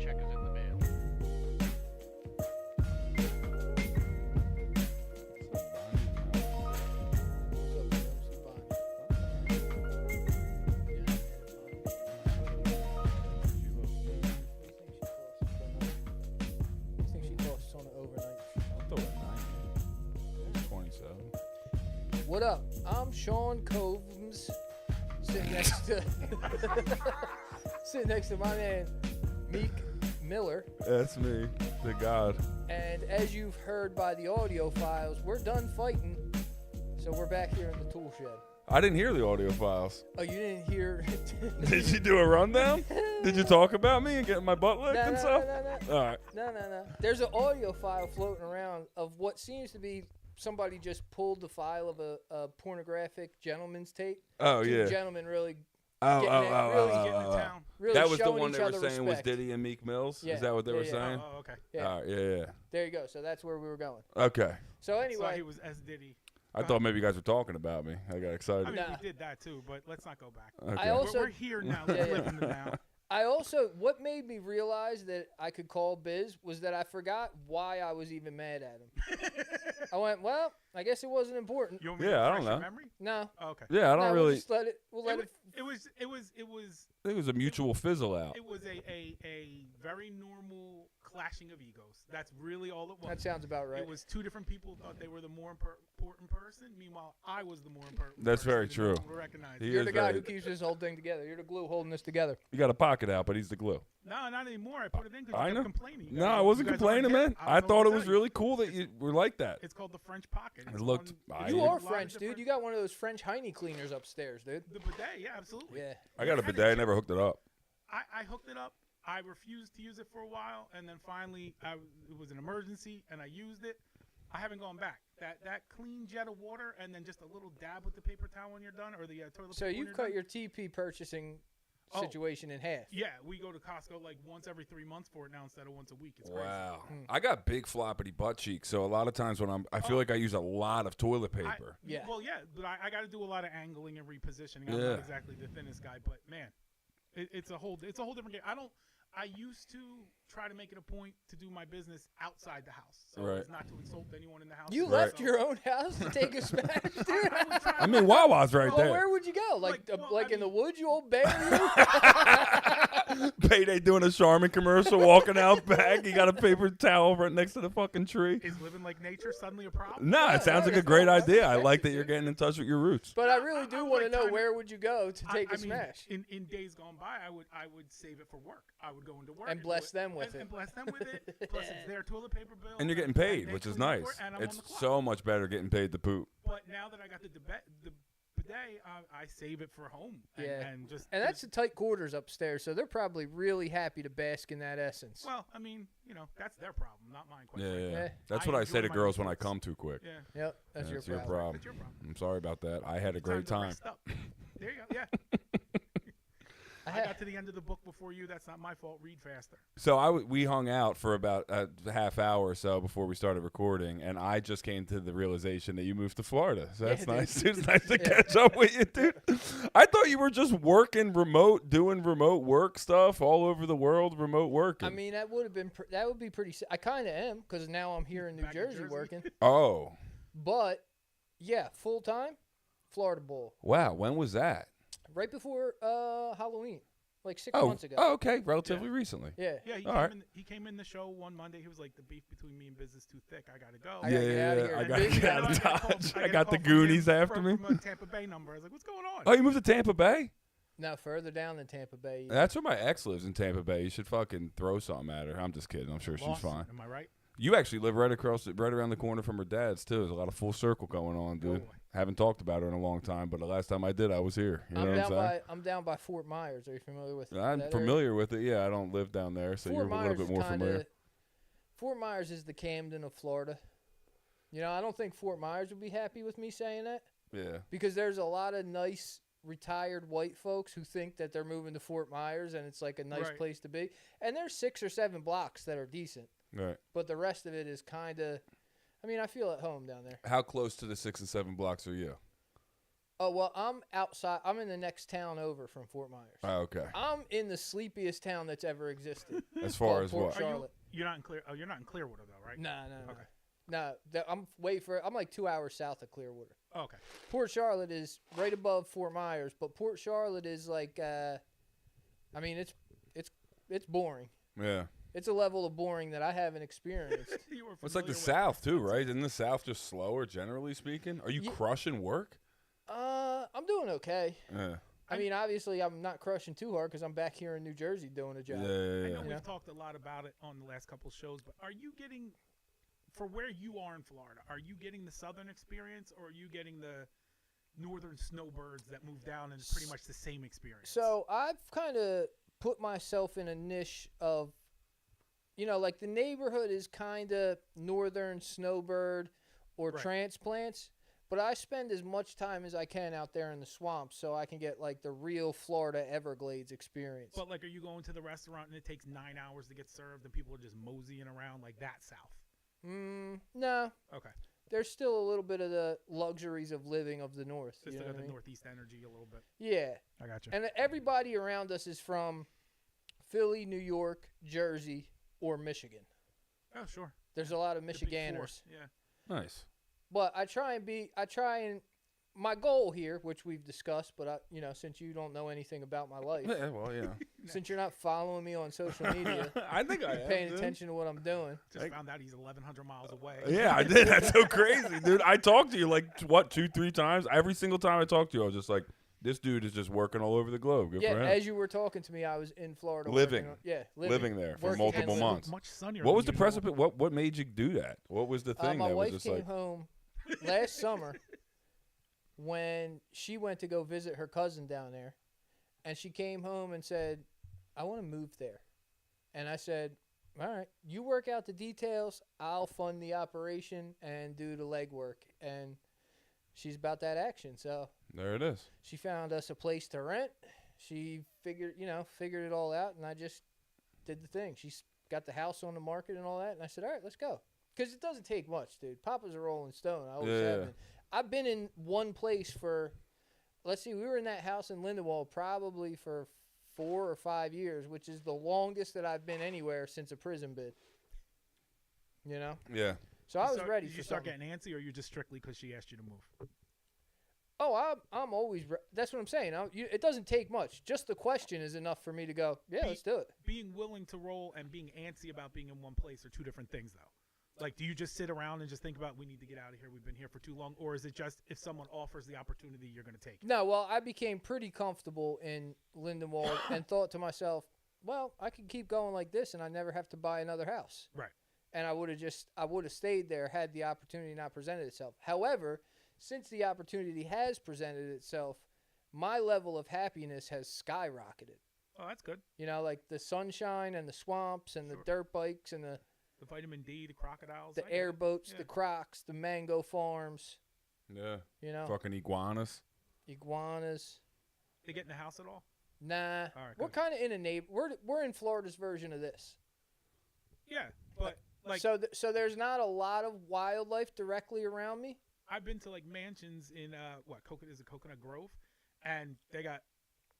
check is in the mail. What up? I'm Sean Combs, sitting next to my man Meek Miller. That's me, the God. And as you've heard by the audio files, we're done fighting, so we're back here in the tool shed. I didn't hear the audio files. Oh, you didn't hear? Did you do a rundown? Did you talk about me and getting my butt licked and stuff? No. All right. No. There's an audio file floating around of what seems to be somebody just pulled the file of a pornographic gentleman's tape. Oh, Two yeah. gentlemen really Getting in town. really That was the showing one each they were other saying was respect. Diddy and Meek Mills? Yeah. Is that what they were saying? Oh, okay. Yeah. All right, yeah. There you go. So that's where we were going. Okay. So So anyway, he was S. Diddy. I thought maybe you guys were talking about me. I got excited. I mean, Nah. we did that too, but let's not go back. Okay. I also- We're here now. Yeah, Let's yeah. live in the now. I also, what made me realize that I could call Biz was that I forgot why I was even mad at him. I went, well, I guess it wasn't important. You want me to Yeah, I refresh don't your know. memory? No. Oh, okay. Yeah, I don't No, really. We'll just let it. We'll let it. It was I think it was a mutual fizzle out. It was a very normal clashing of egos. That's really all it was. That sounds about right. It was two different people thought they were the more important person. Meanwhile, I was the more important That's person. very and no true. one would recognize He it. You're is the guy very- who keeps this whole thing together. You're the glue holding this together. You got a pocket out, but he's the glue. No, not anymore. I put it in because I you know. kept complaining. You No, guys- I wasn't you guys complaining, aren't man. hip. I don't know thought what it to was tell you. really cool that you were like that. It's called the French pocket. It It's looked- one- I- You Yeah. are a lot of French, dude. different- You got one of those French Heine cleaners upstairs, dude. The bidet, yeah, absolutely. Yeah. I got a Kinda bidet. I cheap. never hooked it up. I hooked it up. I refused to use it for a while, and then finally, it was an emergency, and I used it. I haven't gone back. That clean jet of water, and then just a little dab with the paper towel when you're done, or the toilet So paper when you've you're cut done. your TP purchasing Oh. situation in half. Yeah, we go to Costco like once every 3 months for it now instead of once a week. It's crazy. Wow. I got big floppity butt cheeks, so a lot of times when I feel like I use a lot of toilet paper. Yeah. Well, yeah, but I got to do a lot of angling and repositioning. I'm Yeah. not exactly the thinnest guy, but man, it's a whole different game. I used to try to make it a point to do my business outside the house, so Right. as not to insult anyone in the house. You Right. left your own house to take a smash, dude. I would try I mean, Wawa's right Well, there. where would you go? Like, Like, well, like I in the mean- woods, you old bear? Payday doing a Charmin commercial, walking out back. He got a paper towel right next to the fucking tree. Is living like nature suddenly a problem? Nah, Yeah, it sounds no, like a it's great not. idea. I like that you're getting in touch with your roots. But I really I do would want to like know kinda- where would you go to take I a mean, smash in days gone by, I would save it for work. I would go into work and do bless it, them with and it. bless them with it. Plus, it's their toilet paper bill, And you're getting and paid, they which is clean it nice. for it, and I'm It's on the clock. so much better getting paid to poop. But now that I got the bidet, I save it for home. And, Yeah. and just And that's the tight quarters upstairs, so they're probably really happy to bask in that essence. well, I mean, that's their problem, not mine. Quite Yeah, frankly. yeah. Yeah. That's I what I say enjoy to my girls when I resorts. come too quick. Yeah. Yep, that's Yeah, your it's your problem. problem. That's your problem. I'm sorry about that. I had a Time great to time. rest up. There you go. Yeah. I got to the end of the book before you. That's not my fault. Read faster. So we hung out for about a half hour or so before we started recording, and I just came to the realization that you moved to Florida. So that's Yeah, nice. dude. It's nice to Yeah. catch up with you, dude. I thought you were just working remote, doing remote work stuff all over the world, remote working. I mean, that would have been that would be pretty. I kind of am because now I'm here in New Back in Jersey Jersey. working. oh, But yeah, full time, Florida Bowl, wow. When was that? right before Halloween, like 6 Oh, months ago. oh, okay. Relatively recently. Yeah. Yeah, All right. he came in the show one Monday. He was like, the beef between me and Biz is too thick. I got to go. I gotta get outta here. I And got then- to get out And of I got a call- Dodge. I I got a got the call from him Goonies after me. from a Tampa Bay number. I was like, what's going on? Oh, you moved to Tampa Bay? No, further down than Tampa Bay. That's where my ex lives in Tampa Bay. You should fucking throw something at her. I'm just kidding. I'm sure she's Lost. fine. Am I right? You actually live right around the corner from her dad's too. There's a lot of full circle going on, dude. Totally. Haven't talked about her in a long time, but the last time I did, I was here. You know I'm what down I'm saying? I'm down by Fort Myers. Are you familiar with I'm that area? familiar with it. Yeah, I don't live down there, so Fort you're a Myers little bit more is kinda- familiar. Fort Myers is the Camden of Florida. You know, I don't think Fort Myers would be happy with me saying that Yeah. because there's a lot of nice retired white folks who think that they're moving to Fort Myers and it's like a nice Right. place to be. And there's 6 or 7 blocks that are decent, Right. but the rest of it is kind of. I mean, I feel at home down there. How close to the 6 and 7 blocks are you? Oh, well, I'm outside. I'm in the next town over from Fort Myers. Oh, okay. I'm in the sleepiest town that's ever existed. As far called as Port what? Charlotte. You're not in Clear. Oh, you're not in Clearwater though, right? No. Okay. No, I'm like 2 hours south of Clearwater. Oh, okay. Port Charlotte is right above Fort Myers, but Port Charlotte is like, I mean, it's boring. Yeah. It's a level of boring that I haven't experienced. It's like the South too, right? Isn't the South just slower, generally speaking? Are you crushing work? I'm doing okay. Yeah. I mean, obviously, I'm not crushing too hard because I'm back here in New Jersey doing a job. Yeah. I know You we've know? talked a lot about it on the last couple of shows, but are you getting, for where you are in Florida, are you getting the southern experience or are you getting the northern snowbirds that move down and it's pretty much the same experience? So I've kind of put myself in a niche of, like the neighborhood is kind of northern snowbird or Right. transplants, but I spend as much time as I can out there in the swamps so I can get like the real Florida Everglades experience. But like, are you going to the restaurant and it takes 9 hours to get served and people are just moseying around like that south? No. Okay. There's still a little bit of the luxuries of living of the north. Just You know got what the I mean? northeast energy a little bit. Yeah. I got you. And everybody around us is from Philly, New York, Jersey, or Michigan. Oh, sure. There's a lot of The big four. Michiganders. Yeah. But my goal here, which we've discussed, but since you don't know anything about my life, Yeah, well, since you're not following me on social media, I think I am. paying dude. attention to what I'm doing. Just found out he's 1,100 miles away. Yeah, I did. That's so crazy, dude. I talked to you like, 2-3 times? Every single time I talked to you, I was just like, this dude is just working all over the globe. Good Yeah, for him. as you were talking to me, I was in Florida. Living. Living there for Working multiple and months. Much sunnier. What than was the usual. precipice? What made you do that? What was the thing My that was wife just came like? home last summer when she went to go visit her cousin down there, and she came home and said, I want to move there. And I said, all right, you work out the details. I'll fund the operation and do the legwork. And she's about that action. So There it is. she found us a place to rent. She figured it all out, and I just did the thing. She's got the house on the market and all that, and I said, all right, let's go. Because it doesn't take much, dude. Papa's a rolling stone. I always have been. I've been in one place for, let's see, we were in that house in Lindenwold probably for 4 or 5 years, which is the longest that I've been anywhere since a prison bid. Yeah. So I was ready Did for you start something. getting antsy, or you just strictly because she asked you to move? Oh, I'm always. That's what I'm saying. It doesn't take much. Just the question is enough for me to go. Yeah, let's do it. Being willing to roll and being antsy about being in one place are two different things, though. Like, do you just sit around and just think about, we need to get out of here, we've been here for too long, or is it just if someone offers the opportunity, you're going to take it? No, well, I became pretty comfortable in Lindenwold and thought to myself, well, I could keep going like this, and I never have to buy another house. Right. And I would have stayed there had the opportunity not presented itself. However, since the opportunity has presented itself, my level of happiness has skyrocketed. Oh, that's good. Like the sunshine and the swamps and the dirt bikes and the vitamin D, the crocodiles, the airboats, the crocs, the mango farms. Yeah. Fucking iguanas. Iguanas. They get in the house at all? Nah. All right, we're good. kind of in a neighbor. We're in Florida's version of this. Yeah, but like, so there's not a lot of wildlife directly around me. I've been to like mansions in Coconut Grove, and they got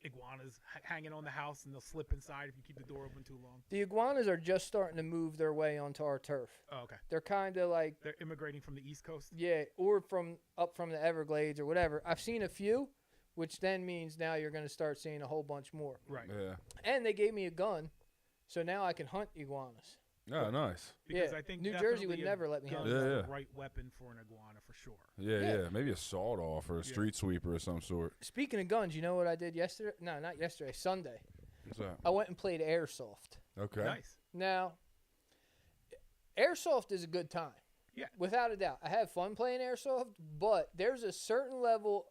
iguanas hanging on the house, and they'll slip inside if you keep the door open too long. The iguanas are just starting to move their way onto our turf. Oh, okay. They're kind of like They're immigrating from the East Coast. yeah, or from the Everglades or whatever. I've seen a few, which then means now you're going to start seeing a whole bunch more. Right. Yeah. And they gave me a gun, so now I can hunt iguanas. Oh, nice. Because Yeah, I think New Jersey would definitely never let me gun hunt. is Yeah, the yeah. right weapon for an iguana for sure. Yeah. Maybe a sawed off or a street sweeper of some sort. Speaking of guns, you know what I did yesterday? No, not yesterday. Sunday. What's that? I went and played airsoft. Okay. Nice. Now, airsoft is a good time. Yeah. Without a doubt. I have fun playing airsoft, but there's a certain level.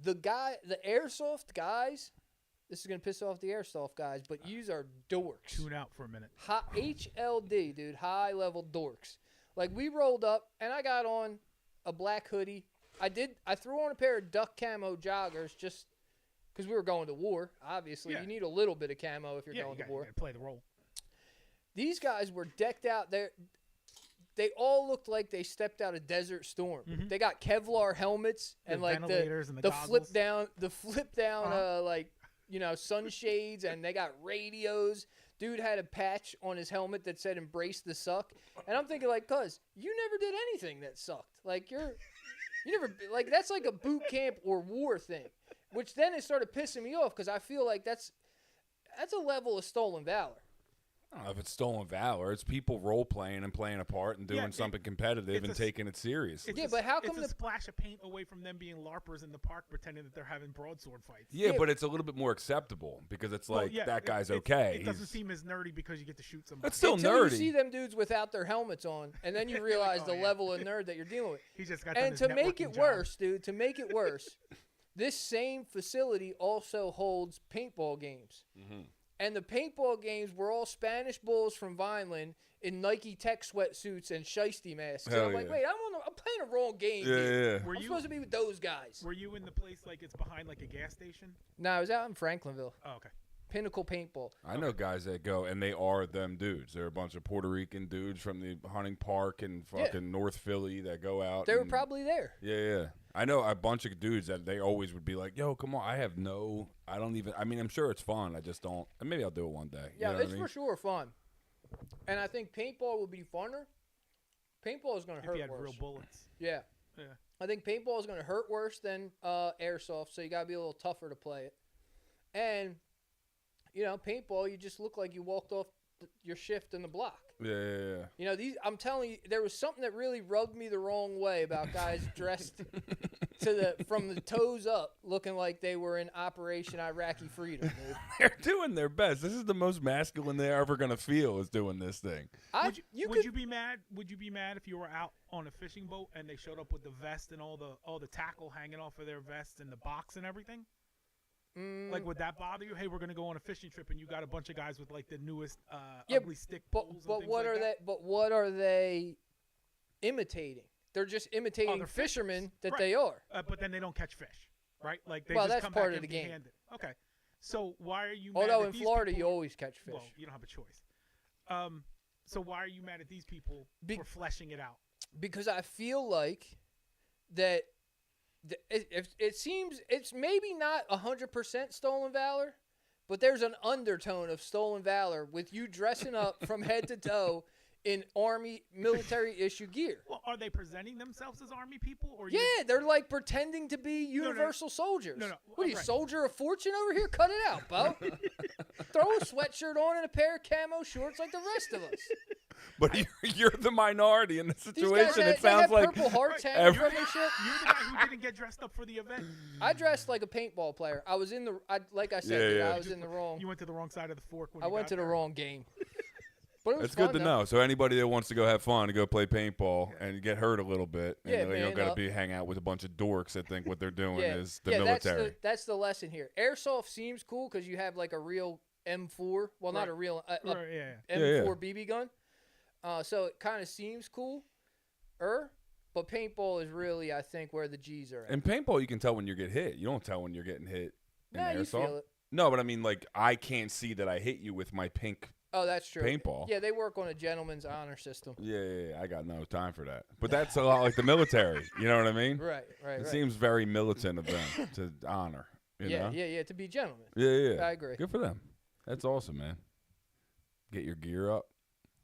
The airsoft guys, this is going to piss off the airsoft guys, but yous are dorks. Tune out for a minute. HLD, dude, high level dorks. Like, we rolled up, and I got on a black hoodie. I threw on a pair of duck camo joggers just because we were going to war. Obviously, Yeah. you need a little bit of camo if you're Yeah, going you to war. gotta play the role. These guys were decked out there. they all looked like they stepped out of Desert Storm. Mhm. They got Kevlar helmets and like ventilators and the goggles. flip down like sunshades, and they got radios. Dude had a patch on his helmet that said "Embrace the suck," and I'm thinking like, cuz you never did anything that sucked. Like you never like that's like a boot camp or war thing, which then it started pissing me off because I feel like that's a level of stolen valor. I don't know if it's stolen valor. It's people role playing and playing a part and doing something competitive and taking it serious. Yeah, but how come it's a splash of paint away from them being LARPers in the park pretending that they're having broadsword fights? Yeah, but it's a little bit more acceptable because it's like that guy's okay. It doesn't seem as nerdy because you get to shoot somebody. That's still Until nerdy. you see them dudes without their helmets on, and then you realize the level of nerd that you're dealing with. He just got And to make it worse, dude, this same facility also holds paintball games. Mm-hmm. And the paintball games were all Spanish bulls from Vineland in Nike Tech sweatsuits and shiesty masks. And I'm like, wait, I'm playing a wrong game. Yeah. I'm supposed to be with those guys. Were you in the place like it's behind like a gas station? No, I was out in Franklinville. Oh, okay. Pinnacle Paintball. I know guys that go, and they are them dudes. They're a bunch of Puerto Rican dudes from the hunting park in fucking North Philly that go out. They were probably there. Yeah. I know a bunch of dudes that they always would be like, yo, come on. I'm sure it's fun. I just don't. And maybe I'll do it one day. Yeah, you know it's for sure fun. And I think paintball would be funner. Paintball is going to hurt if you had worse. real bullets. Yeah. I think paintball is going to hurt worse than airsoft, so you got to be a little tougher to play it. And paintball, you just look like you walked off your shift in the block. Yeah. I'm telling you, there was something that really rubbed me the wrong way about guys dressed from the toes up, looking like they were in Operation Iraqi Freedom. Dude. They're doing their best. This is the most masculine they're ever gonna feel is doing this thing. Would you be mad? Would you be mad if you were out on a fishing boat and they showed up with the vest and all the tackle hanging off of their vest and the box and everything? Like, would that bother you? Hey, we're gonna go on a fishing trip, and you got a bunch of guys with like the newest ugly stick poles. But what are they? But what are they imitating? They're just imitating fishermen that they are. But then they don't catch fish, right? Like that's come part back of the game. empty-handed. Okay, so why are you? Mad Although that in these Florida people you always catch fish. Well, you don't have a choice. So why are you mad at these people for fleshing it out? Because I feel like that. It seems it's maybe not 100% stolen valor, but there's an undertone of stolen valor with you dressing up from head to toe in Army military issue gear. Well, are they presenting themselves as Army people? Or they're like pretending to be universal soldiers. No. What are you, soldier of fortune over here? Cut it out, Bo. Throw a sweatshirt on and a pair of camo shorts like the rest of us. But you're the minority in the situation. It sounds like Purple Hearts hanging from their shit. You're the guy who didn't get dressed up for the event. I dressed like a paintball player. I was like I said, dude, I was in the wrong. You went to the wrong side of the fork. I went to the wrong game. But it was That's good to though. know. So anybody that wants to go have fun, to go play paintball and get hurt a little bit, and you don't got to be hang out with a bunch of dorks that think what they're doing is the military. That's the lesson here. Airsoft seems cool because you have like a real M4. Well, not a real M4 BB gun. So it kind of seems cool. But paintball is really, I think, where the G's are at. In paintball, you can tell when you get hit. You don't tell when you're getting hit in airsoft. You feel it. No, but I mean, like, I can't see that I hit you with my pink that's true. paintball. Yeah, they work on a gentleman's honor system. Yeah, I got no time for that. But that's a lot like the military. You know what I mean? Right. It seems very militant of them to honor. You know? To be gentlemen. Yeah. I agree. Good for them. That's awesome, man. Get your gear up.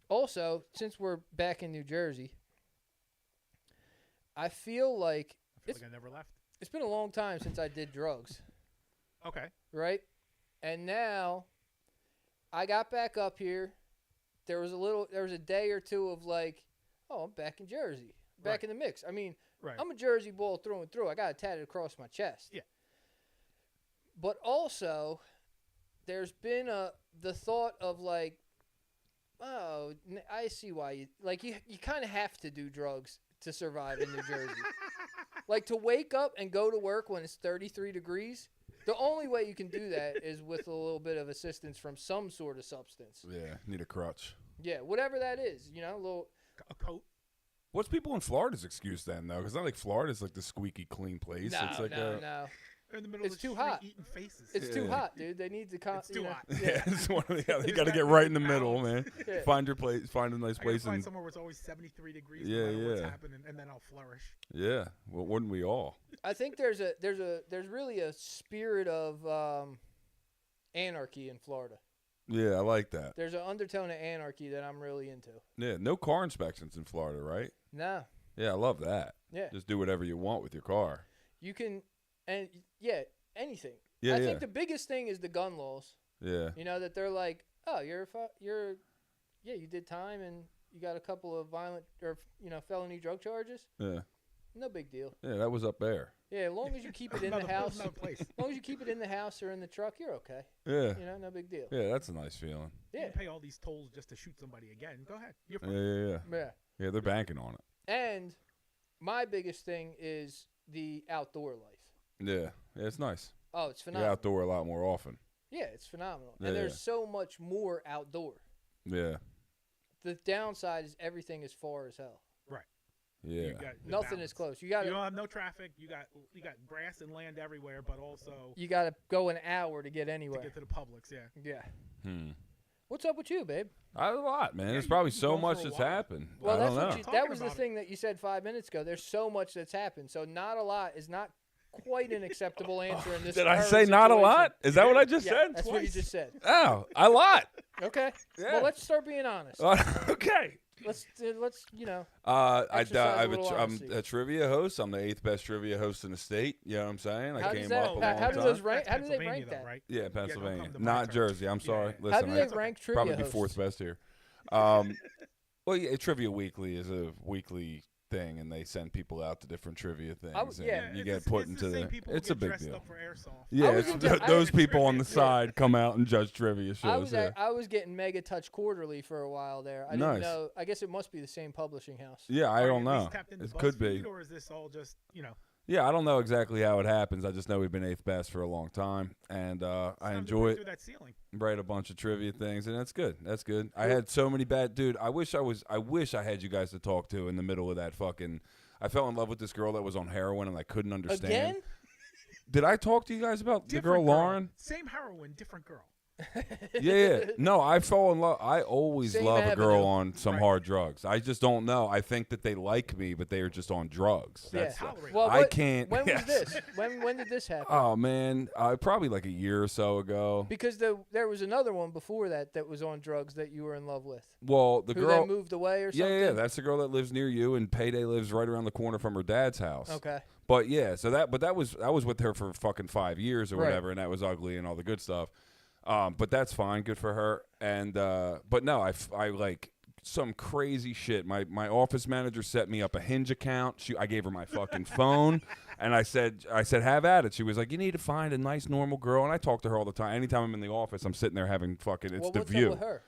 Also, since we're back in New Jersey, I feel like I never left. It's been a long time since I did drugs. Okay. Right? And now I got back up here. There was a day or two of like, oh, I'm back in Jersey. Back in the mix. I mean, I'm a Jersey bull through and through. I got it tatted across my chest. Yeah. But also, there's been the thought of like, oh, I see why you kind of have to do drugs to survive in New Jersey. Like to wake up and go to work when it's 33 degrees, the only way you can do that is with a little bit of assistance from some sort of substance. Yeah, need a crutch. Yeah, whatever that is, a coat. What's people in Florida's excuse then, though? Because not like Florida's like the squeaky clean place. No, it's like no. in the middle it's of the too street hot. eating faces. It's too hot, dude. They need to It's too hot. Yeah, it's one of the. You got to get right in the middle, man. Yeah. Find your place. Find a nice I place. find somewhere where it's always 73 degrees. Yeah, no matter what's yeah. happening, and then I'll flourish. Yeah, well, wouldn't we all? I think there's really a spirit of anarchy in Florida. Yeah, I like that. There's an undertone of anarchy that I'm really into. Yeah, no car inspections in Florida, right? No. Yeah, I love that. Yeah. Just do whatever you want with your car. You can, and yeah, anything. Yeah, I think the biggest thing is the gun laws. Yeah. You know, that they're like, oh, you did time and you got a couple of violent or, felony drug charges. Yeah. No big deal. Yeah, that was up there. Yeah, as long as you keep it in the house. As long as you keep it in the house or in the truck, you're okay. Yeah. No big deal. Yeah, that's a nice feeling. Yeah. You pay all these tolls just to shoot somebody again. Go ahead. You're fine. Yeah. Yeah, they're banking on it. And my biggest thing is the outdoor life. Yeah, it's nice. Oh, it's phenomenal. You're outdoor a lot more often. Yeah, it's phenomenal. Yeah, and there's so much more outdoor. Yeah. The downside is everything is far as hell. Right. Yeah. Nothing is close. You don't have no traffic. You got grass and land everywhere, but also you got to go an hour to get anywhere. To get to the Publix, yeah. Yeah. What's up with you, babe? A lot, man. There's probably so much that's happened. Well, I don't know. That was the thing that you said 5 minutes ago. There's so much that's happened. So not a lot is not quite an acceptable answer in this. Did I say not a lot? Is that what I just said? That's what you just said. Oh, a lot. Okay. Yeah. Well, let's start being honest. Okay. Let's I'm a trivia host. I'm the 8th best trivia host in the state. You know what I'm saying? How do they rank that? Right? Yeah, Pennsylvania, Yeah, not Jersey. I'm sorry. Yeah. Listen, How do they rank trivia probably hosts? be 4th best here. Well, yeah, Trivia Weekly is a weekly thing, and they send people out to different trivia things, and you get put into the. It's a big deal. Yeah, those people on the side come out and judge trivia shows. I was getting Mega Touch Quarterly for a while there. I didn't know. I guess it must be the same publishing house. Yeah, I don't know. It could be. Or is this all just Yeah, I don't know exactly how it happens. I just know we've been 8th best for a long time, and I enjoy it. Write a bunch of trivia things, and that's good. That's good. I had so many dude. I wish I had you guys to talk to in the middle of that fucking. I fell in love with this girl that was on heroin, and I couldn't understand. Again? Did I talk to you guys about the girl Lauren? Same heroin, different girl. Yeah. No, I fall in love. I always love a girl on some hard drugs. I just don't know. I think that they like me, but they are just on drugs. That's well, I can't. When was this? When did this happen? Oh man, probably like a year or so ago. Because there was another one before that was on drugs that you were in love with. Well, the girl then moved away or something. Yeah, that's the girl that lives near you, and Payday lives right around the corner from her dad's house. Okay. But yeah, so that was with her for fucking 5 years or whatever, and that was ugly and all the good stuff. But that's fine, good for her. And but no, I like some crazy shit. My office manager set me up a Hinge account. I gave her my fucking phone, and I said have at it. She was like, you need to find a nice normal girl, and I talk to her all the time. Anytime I'm in the office, I'm sitting there having fucking. It's the view. Up with her?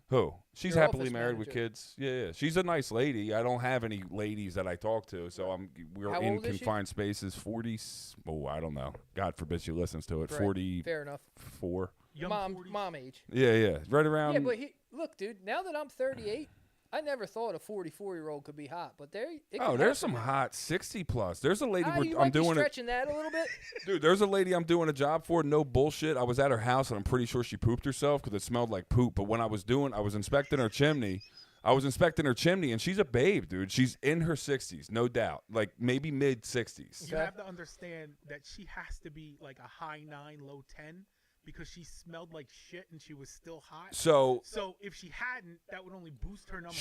Who? She's Your happily office married with manager. kids. Yeah, she's a nice lady. I don't have any ladies that I talk to, so we're How in old is she? confined spaces. 40. Oh, I don't know. God forbid she listens to it. Right. 44. Fair enough. Mom age. Yeah, right around. Yeah, but look, dude. Now that I'm 38, I never thought a 44-year-old could be hot, but there's some hot 60+. There's a lady I'm doing stretching that a little bit. Dude, there's a lady I'm doing a job for. No bullshit. I was at her house and I'm pretty sure she pooped herself because it smelled like poop. But when I was inspecting her chimney. And she's a babe, dude. She's in her 60s, no doubt. Like maybe mid 60s. You have to understand that she has to be like a high 9, low 10. Because she smelled like shit and she was still hot. So if she hadn't, that would only boost her number.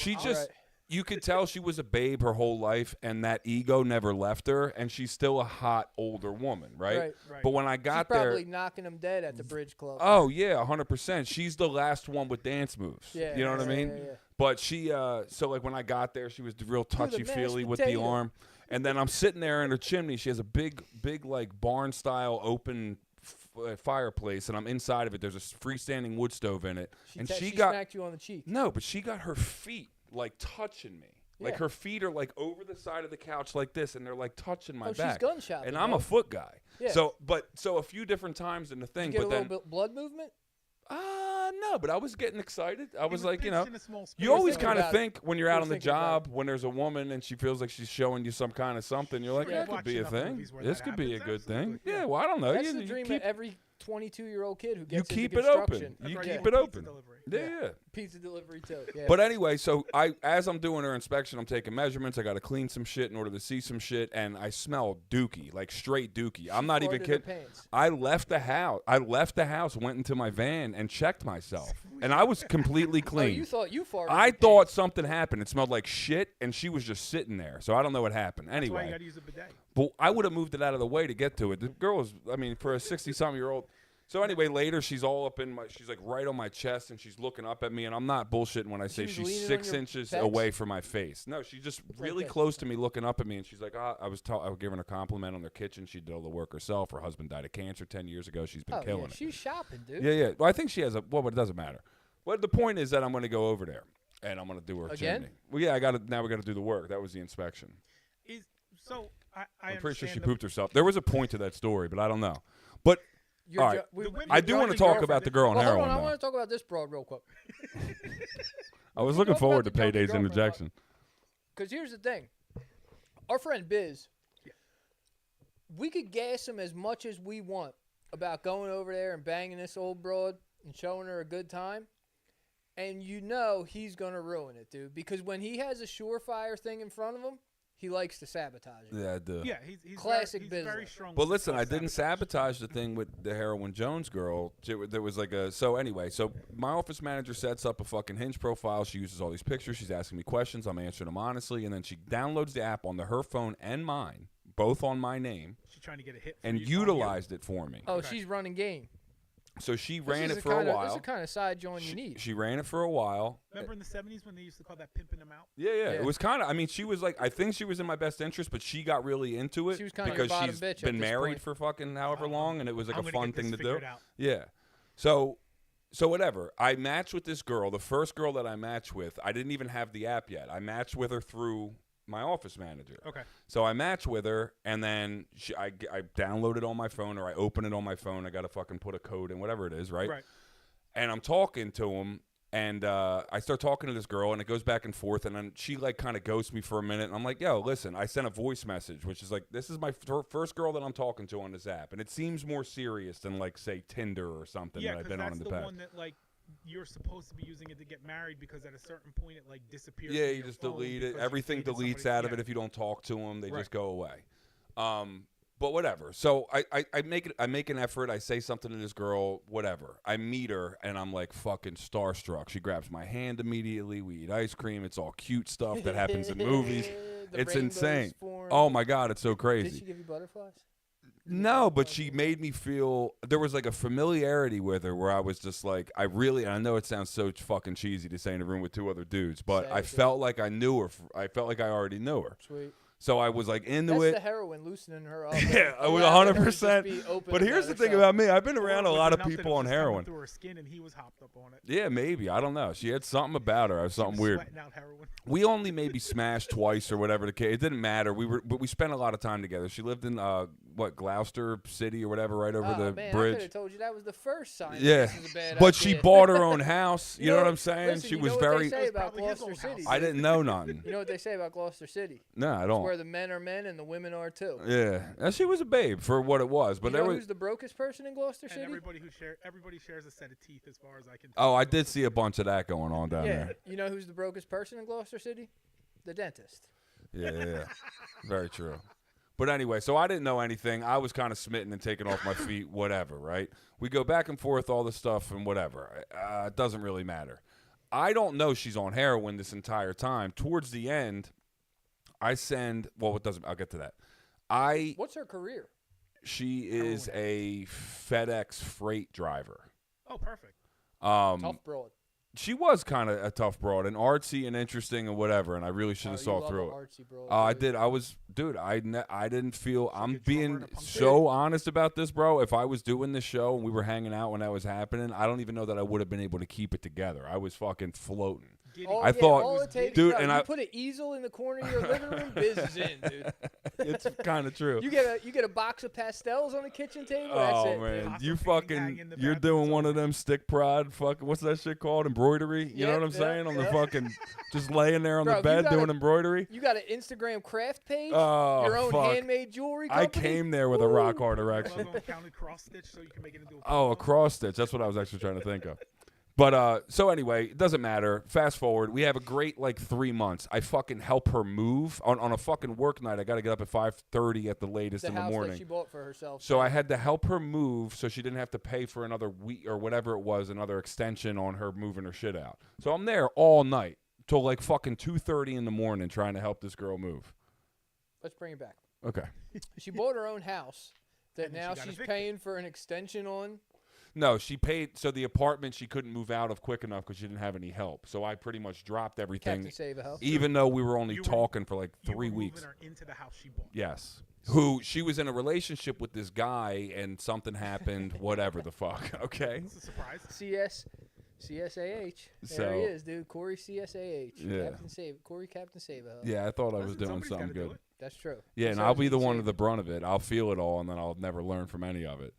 You could tell she was a babe her whole life, and that ego never left her, and she's still a hot older woman, right? But when I got she's probably knocking them dead at the bridge club. Oh yeah, 100%. She's the last one with dance moves. Yeah, you know what I mean? Yeah. But she, so like when I got there, she was real touchy-feely with the arm, and then I'm sitting there in her chimney. She has a big like barn-style open fireplace, and I'm inside of it. There's a freestanding wood stove in it, she smacked you on the cheek. No, but she got her feet like touching me. Like her feet are like over the side of the couch like this, and they're like touching my back. She's gun shopping, and I'm a foot guy. Yeah. So a few different times in the thing. You get but a little bit blood movement. No, but I was getting excited. I was like, pitched in a small space. you always thinking kind of about think when you're out on the thinking about job, when there's a woman and she feels like she's showing you some kind of something, you're like, Sure, that I've could watched be a enough thing. movies where This that could be a happens. good thing. Absolutely, Yeah, yeah. well, I don't know. That's You the dream keep, of every 22-year-old kid who you gets keep into it open. construction. That's You right, keep yeah. it open. Pizza delivery. Yeah. Pizza delivery too. Yeah. But anyway, so as I'm doing her inspection, I'm taking measurements. I got to clean some shit in order to see some shit, and I smell dookie, like straight dookie. I'm not even farted her kidding. pants. I left the house, went into my van, and checked myself, and I was completely Oh, clean. you thought you farted? I your thought pants. something happened. It smelled like shit, and she was just sitting there. So I don't know what happened. That's why you Anyway, got to use a bidet. but I would have moved it out of the way to get to it. The girl was, I mean, for a 60-something-year-old. So anyway, later she's all up in my, she's like right on my chest, and she's looking up at me, and I'm not bullshitting when I say was she's leaning on 6 your inches pecs? away from my face. No, she's just really this. close to me, looking up at me, and she's like, I was giving her a compliment on their kitchen. She did all the work herself. Her husband died of cancer 10 years ago. She's been Oh, killing yeah. it. She's shopping, dude. Yeah, yeah. Well, I think she has but it doesn't matter. But the point is that I'm going to go over there, and I'm going to do her Again? chimney. Well, yeah, now we got to do the work. That was the inspection. I'm pretty sure she pooped herself. There was a point to that story, but I don't know. But all right, I do want to talk about the girl on Well, hold heroin. on, I though. want to talk about this broad real quick. I was We'll looking talk forward to about the junkie Payday's girlfriend, interjection. Because here's the thing. Our friend Biz, we could gas him as much as we want about going over there and banging this old broad and showing her a good time. And you know he's going to ruin it, dude. Because when he has a surefire thing in front of him, he likes to sabotage it. Yeah, I do. Yeah, he's Classic he's business. very strong. But with listen, I sabotage. didn't sabotage the thing with the Heroin Jones girl. There was like a so my office manager sets up a fucking Hinge profile. She uses all these pictures. She's asking me questions. I'm answering them honestly, and then she downloads the app onto her phone and mine, both on my name, She's trying to get a hit. For and you, utilized it for me. Oh, Okay. she's running game. So she This ran is it the for a kinda- This is while. the kind of side join you need. She ran it for a while. Remember in the '70s when they used to call that pimping them out? Yeah. Yeah. It was kind of. I mean, she was like. I think she was in my best interest, but she got really into it She was kinda your because bottom she's bitch at been this married point. for fucking however long, and it was like I'm a gonna fun get this thing to do. figured out. Yeah. So whatever. I matched with this girl. The first girl that I matched with, I didn't even have the app yet. I matched with her through my office manager. Okay. So I matched with her, and then I download it on my phone, or I open it on my phone. I got to fucking put a code in, whatever it is, right? Right. And I'm talking to him, and I start talking to this girl, and it goes back and forth, and then she like kind of ghosts me for a minute, and I'm like, yo, listen, I sent a voice message, which is like, this is my first girl that I'm talking to on this app, and it seems more serious than like, say, Tinder or something Yeah, that I've because been on that's in the the past. one that like you're supposed to be using it to get married because at a certain point it like disappears. Yeah, from you your just phone delete it. because you Everything dated deletes somebody- out of yeah. it if you don't talk to them. They Right. just go away. But whatever. So I make an effort. I say something to this girl. Whatever. I meet her, and I'm like fucking starstruck. She grabs my hand immediately. We eat ice cream. It's all cute stuff that happens in movies. The It's rainbows insane. form. Oh my god, it's so Did crazy. she give you butterflies? No, but she made me feel there was like a familiarity with her where I was just like, and I know it sounds so fucking cheesy to say in a room with two other dudes, but Say I it, dude. felt like I knew her. I felt like I already knew her. Sweet. So I was like into That's it. the heroin loosening her up. Yeah, I was Allowing her to just 100%. be open But here's the about thing herself. about me. I've been Or around a was lot it of enough that people it on was coming heroin. through her skin and he was hopped up on it. Yeah, maybe. I don't know. She had something about her. She Something was weird. sweating out heroin. We only maybe smashed twice or whatever the case. It didn't matter. But we spent a lot of time together. She lived in Gloucester City or whatever, right over Oh, the man, I could bridge. have told you that was the first sign. Yeah, This is a bad but she idea. bought her own house. You know what I'm saying? Listen, She you was know what very. they say It was about probably his Gloucester old City. house. I didn't know nothing. You know what they say about Gloucester City? No, I It's don't. where the men are men and the women are too. Yeah, she was a babe for what it was. But you there know was. who's the brokest person in Gloucester And City? everybody shares a set of teeth as far as I can. Oh, I did see a bunch of that going on down Yeah. there. You know who's the brokest person in Gloucester City? The dentist. Yeah. Very true. But anyway, so I didn't know anything. I was kind of smitten and taken off my feet, whatever, right? We go back and forth, all this stuff and whatever. It doesn't really matter. I don't know she's on heroin this entire time. Towards the end, it doesn't. I'll get to that. What's her career? She is a FedEx freight driver. Oh, perfect. Tough broad. She was kind of a tough broad and artsy and interesting and whatever, and I really should have you saw love through a it. artsy broad, I dude. did. I didn't feel. I'm good drummer being and a punk so honest about this, bro. If I was doing this show and we were hanging out when that was happening, I don't even know that I would have been able to keep it together. I was fucking floating. I thought, all it takes, dude, no, and you I put an easel in the corner of your living room, business in, dude. It's kind of true. You get a box of pastels on the kitchen table. That's Oh it, man, dude. you Hanging fucking, in the you're bathroom doing one of somewhere. them stick prod fucking, what's that shit called? Embroidery. You know Yep, what I'm yep, saying? On the yep. fucking, just laying there on Bro, the if you bed got doing a- embroidery. You got an Instagram craft page, Oh, your own fuck. handmade jewelry I company. came there with a rock hard erection. Logo counted cross stitch so you can make it into a Oh, a polo. cross stitch. That's what I was actually trying to think of. But so anyway, it doesn't matter. Fast forward, we have a great 3 months. I fucking help her move on a fucking work night. I got to get up at 5:30 at the latest The in the house morning. that she bought for herself. So I had to help her move so she didn't have to pay for another week or whatever it was, another extension on her moving her shit out. So I'm there all night till fucking 2:30 in the morning trying to help this girl move. Let's bring it back. Okay. She bought her own house that And then now she got she's evicted. paying for an extension on. No, she paid. So the apartment she couldn't move out of quick enough because she didn't have any help. So I pretty much dropped everything, Captain Save a House. even though we were only You were- talking for You 3 were weeks. moving her into the house she bought. Yes. Who she was in a relationship with this guy and something happened, whatever the fuck. Okay. It's a surprise. CSAH. There So- he is, dude. Corey CSAH. Yeah. Corey Captain Save a House. Yeah, I thought I was Listen, doing somebody's something gotta do good. it. That's true. Yeah, and So I'll be the he one said- of the brunt of it. I'll feel it all, and then I'll never learn from any of it.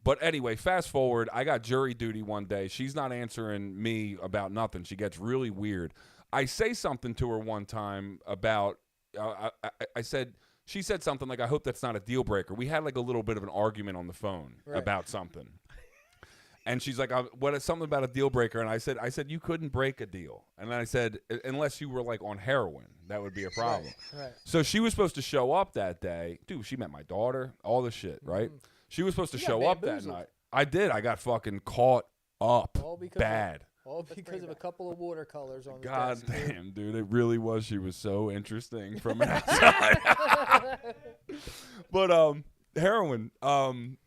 But anyway, fast forward. I got jury duty one day. She's not answering me about nothing. She gets really weird. I say something to her one time about. I said. She said something like, "I hope that's not a deal breaker." We had a little bit of an argument on the phone Right. about something. And she's like, "What is something about a deal breaker?" And I said, "You couldn't break a deal." And then I said, "Unless you were on heroin, that would be a problem." Right. So she was supposed to show up that day. Dude, she met my daughter, all the shit, right? She was supposed to You got show up that bamboozled. night. I did. I got fucking caught up All because bad. All because of a couple of watercolors on the God desk. dude. damn, dude. It really was. She was so interesting from outside. But heroin.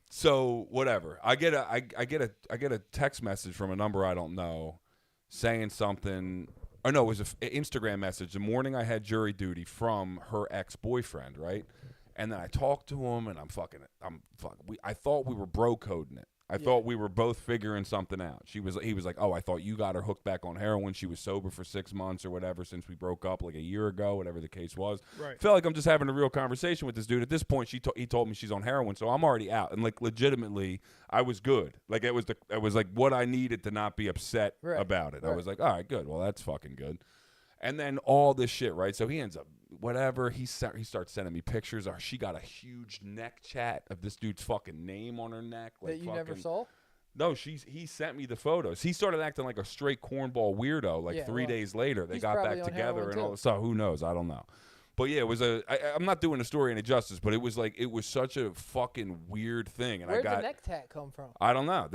So whatever. I get a text message from a number I don't know saying something. Oh no, it was an Instagram message. The morning I had jury duty from her ex-boyfriend, right? And then I talked to him, and I thought we were bro coding it. I thought we were both figuring something out. He was like, "Oh, I thought you got her hooked back on heroin. She was sober for 6 months or whatever since we broke up a year ago, whatever the case was." Right. Felt like I'm just having a real conversation with this dude. At this point, he told me she's on heroin, so I'm already out. And legitimately, I was good. It was what I needed to not be upset about it. I was like, all right, good. Well, that's fucking good. And then all this shit, right? So he ends up whatever. He starts sending me pictures. She got a huge neck chat of this dude's fucking name on her neck. That you never saw? No, he sent me the photos. He started acting like a straight cornball weirdo. 3 days later, they he's got probably back on together heroin and all too. this stuff. Who knows? I don't know. But yeah, it was I'm not doing the story any justice, but it was such a fucking weird thing. And Where'd I got the neck tat come from? I don't know.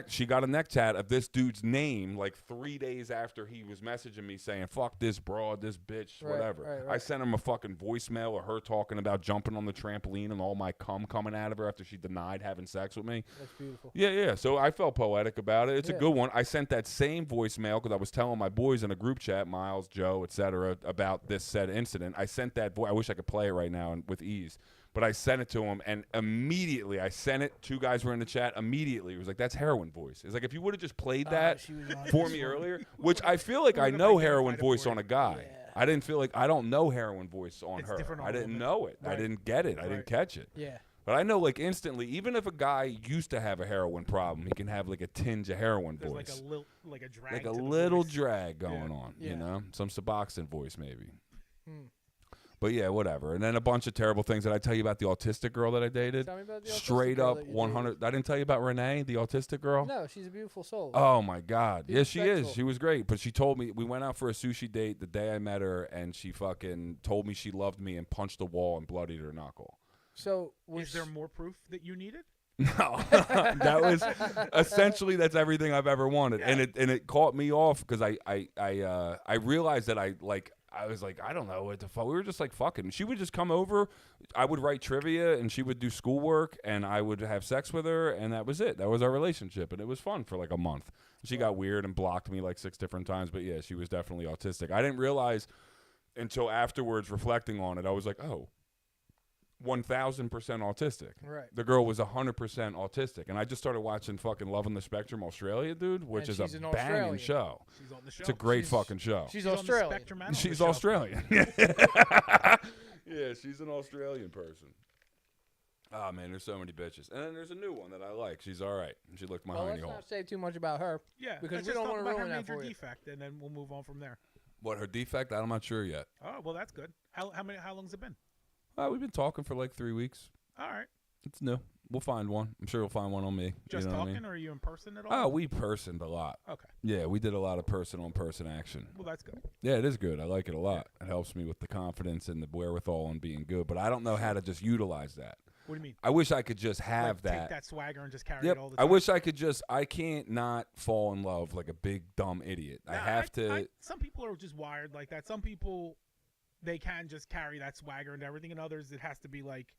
She got a neck tat of this dude's name 3 days after he was messaging me saying, "Fuck this broad, this bitch, whatever." Right. I sent him a fucking voicemail of her talking about jumping on the trampoline and all my cum coming out of her after she denied having sex with me. That's beautiful. Yeah. So I felt poetic about it. It's a Yeah. good one. I sent that same voicemail because I was telling my boys in a group chat, Miles, Joe, etc., about this said incident. I sent that I wish I could play it right now with ease. But I sent it to him, and immediately I sent it. 2 guys were in the chat. Immediately, it was like, "That's heroin voice." It's like, if you would have just played that she was on for this me one. earlier, which I feel like I would've know identified heroin it voice for on you. a guy. Yeah. I didn't feel like I don't know heroin voice on It's her. different on I a didn't woman. know it. I Right. didn't get it. I didn't Right. catch it. Yeah. But I know, instantly, even if a guy used to have a heroin problem, he can have a tinge of heroin There's voice, a drag. like a to the little voice. drag going Yeah. on. Yeah. You know, some Suboxone voice maybe. Hmm. But yeah, whatever. And then a bunch of terrible things. Did I tell you about the autistic girl that I dated? Tell me about the autistic Straight girl up that you 100. I didn't tell you about Renee, the autistic girl. No, she's a beautiful soul. Oh my God! Be Yes, she is. respectful. She was great, but she told me we went out for a sushi date the day I met her, and she fucking told me she loved me and punched the wall and bloodied her knuckle. So was Is there more proof that you needed? No, that was essentially that's everything I've ever wanted, and it caught me off because I realized that I was like, I don't know what the fuck. We were just fucking. She would just come over. I would write trivia, and she would do schoolwork, and I would have sex with her, and that was it. That was our relationship, and it was fun for a month. She got weird and blocked me 6 different times, but yeah, she was definitely autistic. I didn't realize until afterwards, reflecting on it, I was like, oh, 1000% autistic. Right. The girl was 100% autistic, and I just started watching fucking Love on the Spectrum Australia, dude, which is a banging show. She's on the show. It's a great fucking show. She's Australian. On the spectrum and She's on the Australian. Yeah, she's an Australian person. Oh, man, there's so many bitches. And then there's a new one that I like. She's all right. She looked my let's hiney hole. not say too much about her. Yeah, because we don't want to ruin that for you. defect, and then we'll move on from there. What, her defect? I'm not sure yet. Oh, well, that's good. How long's it been? We've been talking for like 3 weeks. All right. It's new. We'll find one. I'm sure you'll find one on me. Just you know talking, what I mean? or are you in person at all? Oh, we personed a lot. Okay. Yeah, we did a lot of person-on-person action. Well, that's good. Yeah, it is good. I like it a lot. It helps me with the confidence and the wherewithal on being good. But I don't know how to just utilize that. What do you mean? I wish I could just have that. Take that swagger and just carry it all the I time. wish I could just. I can't not fall in love like a big dumb idiot. I have to. Some people are just wired like that. Some people, they can just carry that swagger and everything, and others it has to be like.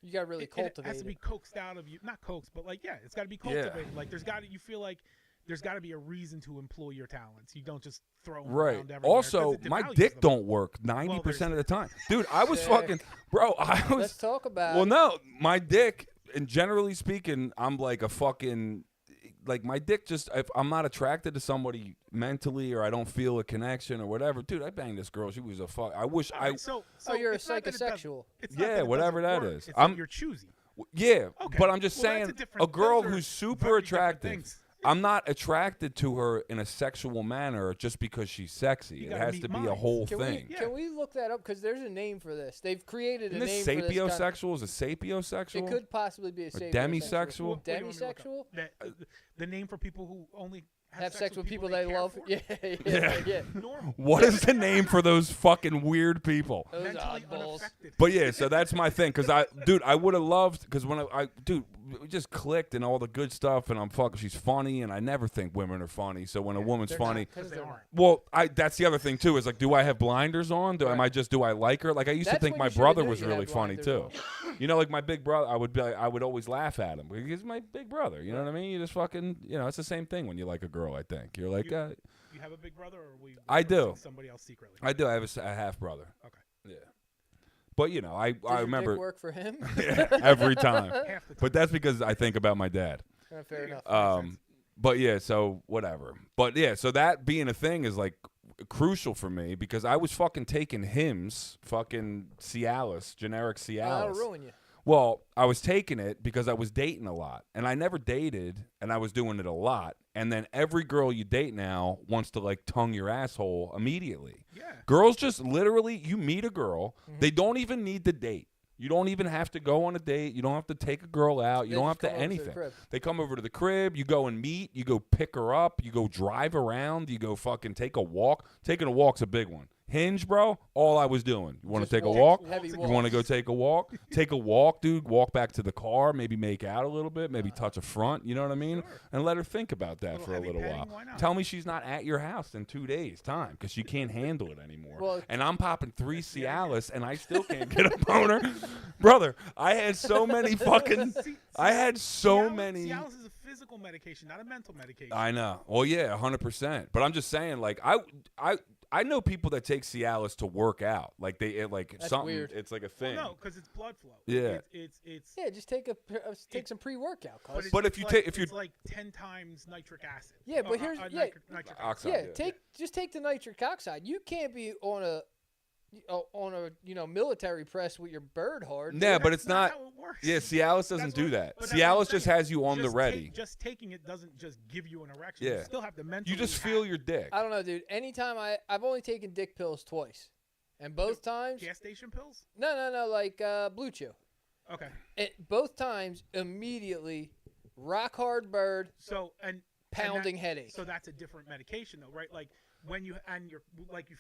You got to really cultivate it. It has to be coaxed out of you. Not coaxed, but like, yeah, it's got to be cultivated. Yeah. Like, you feel like there's got to be a reason to employ your talents. You don't just throw them around everywhere. Also, my dick don't work 90% of the time. Dude, I was fucking, bro, Let's talk about Well, no, my dick, and generally speaking, I'm like a fucking, like my dick just, if I'm not attracted to somebody mentally or I don't feel a connection or whatever, dude, I banged this girl. She was a fuck. I wish right, so you're a psychosexual. Yeah, whatever that is. You're choosy. Yeah, okay. but I'm just saying, a girl who's super attractive. I'm not attracted to her in a sexual manner just because she's sexy. It has to be a whole thing. Can we look that up? Because there's a name for this. They've created a name for this. Sapiosexual? Is a sapiosexual? It could possibly be a sapiosexual. Demisexual? Demisexual? The name for people who only have sex with people they love. Yeah. Normal. What is the name for those fucking weird people? Those oddballs. But yeah, so that's my thing. Because I would have loved, because when we just clicked and all the good stuff, and I'm fucking, she's funny, and I never think women are funny. So when a woman's funny, well, that's the other thing too. Is like, do I have blinders on? Do I like her? Like I used to think my brother was really funny too. You know, like my big brother, I would always laugh at him because he's my big brother. You know what I mean? You just fucking, it's the same thing when you like a girl. I think you're like, you have a big brother, or I do. Somebody else secretly. I do. I have a half brother. Okay. Yeah. But I remember. Dick work for him every time. Half the time. But that's because I think about my dad. Fair enough. But yeah, so whatever. But yeah, so that being a thing is like crucial for me because I was fucking taking Hims, fucking Cialis, generic Cialis. That'll ruin you. Well, I was taking it because I was dating a lot. And I never dated, and I was doing it a lot. And then every girl you date now wants to, like, tongue your asshole immediately. Yeah. Girls just literally, you meet a girl, they don't even need to date. You don't even have to go on a date. You don't have to take a girl out. You don't have to anything. They come over to the crib. You go and meet. You go pick her up. You go drive around. You go fucking take a walk. Taking a walk's a big one. Hinge, bro, all I was doing. You want to take a walk? You want to go take a walk? Take a walk, dude. Walk back to the car. Maybe make out a little bit. Maybe touch a front. You know what I mean? Sure. And let her think about that for a little while. Tell me she's not at your house in 2 days' time because she can't handle it anymore. Well, and I'm popping 3 Cialis and I still can't get a boner. Brother, I had so many fucking... Cialis is a physical medication, not a mental medication. I know. Well, yeah, 100%. But I'm just saying, like, I know people that take Cialis to work out. Like That's something. Weird. It's like a thing. Well, no, because it's blood flow. Yeah. It's just take some pre-workout. But if it's like 10 times nitric acid. Yeah, but here's nitric oxide. Just take the nitric oxide. You can't be on a military press with your bird hard. Yeah, but it's not. How it works. Yeah, Cialis doesn't do that. Cialis just has you on the ready. Just taking it doesn't just give you an erection. Yeah. You still have to mentally. You just feel your dick. I don't know, dude. Anytime I've only taken dick pills twice, and both times. Gas station pills? No, like Blue Chew. Okay. Both times immediately, rock hard bird. Pounding headache. So that's a different medication, though, right? Like. When you you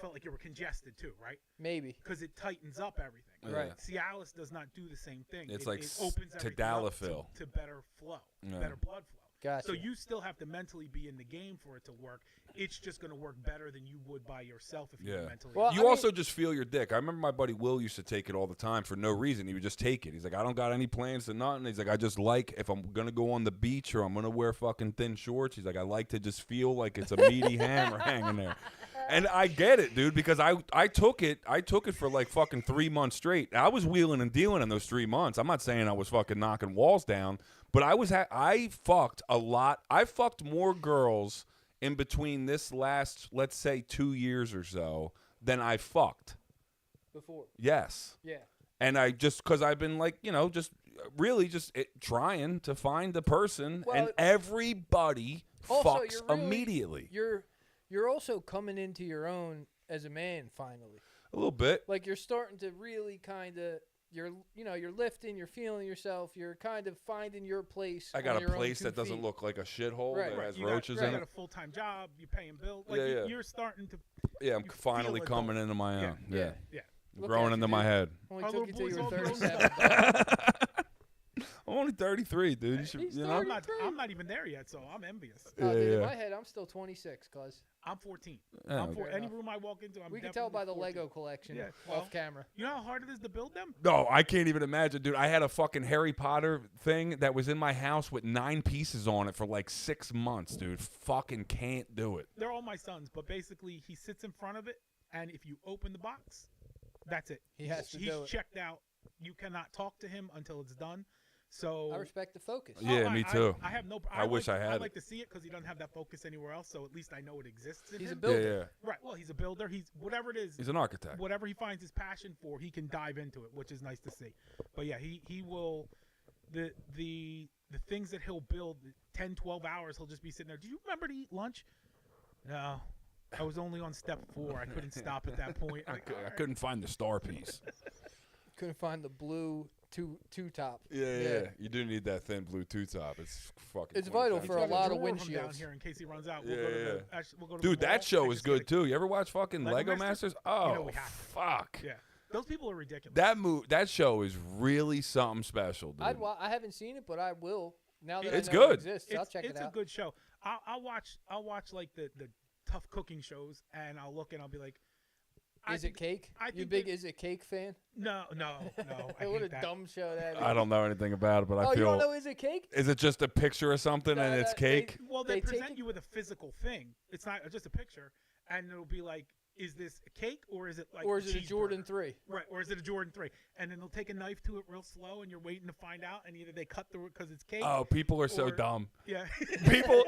felt like you were congested too, right? Maybe because it tightens up everything. Yeah. Right. Cialis does not do the same thing. It's it opens tadalafil to better flow, better blood flow. Gotcha. So you still have to mentally be in the game for it to work. It's just going to work better than you would by yourself if you were mentally. Well, you also just feel your dick. I remember my buddy Will used to take it all the time for no reason. He would just take it. He's like, I don't got any plans to nothing. He's like, I just like if I'm going to go on the beach or I'm going to wear fucking thin shorts. He's like, I like to just feel like it's a meaty hammer hanging there. And I get it, dude, because I took it for like fucking 3 months straight. I was wheeling and dealing in those 3 months. I'm not saying I was fucking knocking walls down, but I fucked a lot. I fucked more girls in between this last, let's say, 2 years or so than I fucked before. Yes. Yeah. And I just, because I've been like, just really just trying to find the person, and everybody fucks immediately. You're also coming into your own as a man finally. A little bit. Like you're starting to really kind of, you're lifting, you're feeling yourself, you're kind of finding your place. I got a place that doesn't look like a shithole that has roaches in it. You got a full-time job, you're paying bills. Like you're starting to. Yeah, I'm finally coming into my own. Yeah. Growing into dude. my head. Only took you till you were 37. I'm only 33, dude. You should, He's I'm not even there yet, so I'm envious. Dude, in my head, I'm still 26, cuz. I'm 14. Yeah, Any room I walk into, We can tell by the 14. Lego collection off camera. You know how hard it is to build them? No, I can't even imagine, dude. I had a fucking Harry Potter thing that was in my house with 9 pieces on it for like 6 months, dude. Fucking can't do it. They're all my sons, but basically he sits in front of it, and if you open the box, that's it. He's checked out. You cannot talk to him until it's done. So I respect the focus. Yeah, me too. I have no. I wish I had. I'd like to see it because he doesn't have that focus anywhere else. So at least I know it exists. He's a builder. Yeah. Right. Well, he's a builder. He's whatever it is. He's an architect. Whatever he finds his passion for, he can dive into it, which is nice to see. But yeah, he will. The things that he'll build, 10, 12 hours, he'll just be sitting there. Do you remember to eat lunch? No. I was only on step 4. I couldn't stop at that point. I couldn't find the star piece. Couldn't find the blue two top. Yeah. You do need that thin blue two top. It's fucking. It's vital for a lot of down windshields. here in case he runs out. We'll go to dude, the that show is good too. You ever watch fucking Lego Masters? Oh, fuck. Yeah. Those people are ridiculous. That show is really something special, dude. I haven't seen it, but I will. Now that it's I know good. it exists, I'll check it out. It's a good show. I'll watch like the tough cooking shows, and I'll look and I'll be like, Is it Cake? You big Is It Cake fan? No. What a dumb show that is. I don't know anything about it, but I feel. You don't know Is It Cake? Is it just a picture of something and it's cake? They present you with a physical thing. It's not just a picture, and it'll be like, is this a cake or is it like or is it a Jordan 3? Right, or is it a Jordan 3? And then they'll take a knife to it real slow, and you're waiting to find out, and either they cut through it because it's cake. Oh, people are so dumb. Yeah. People.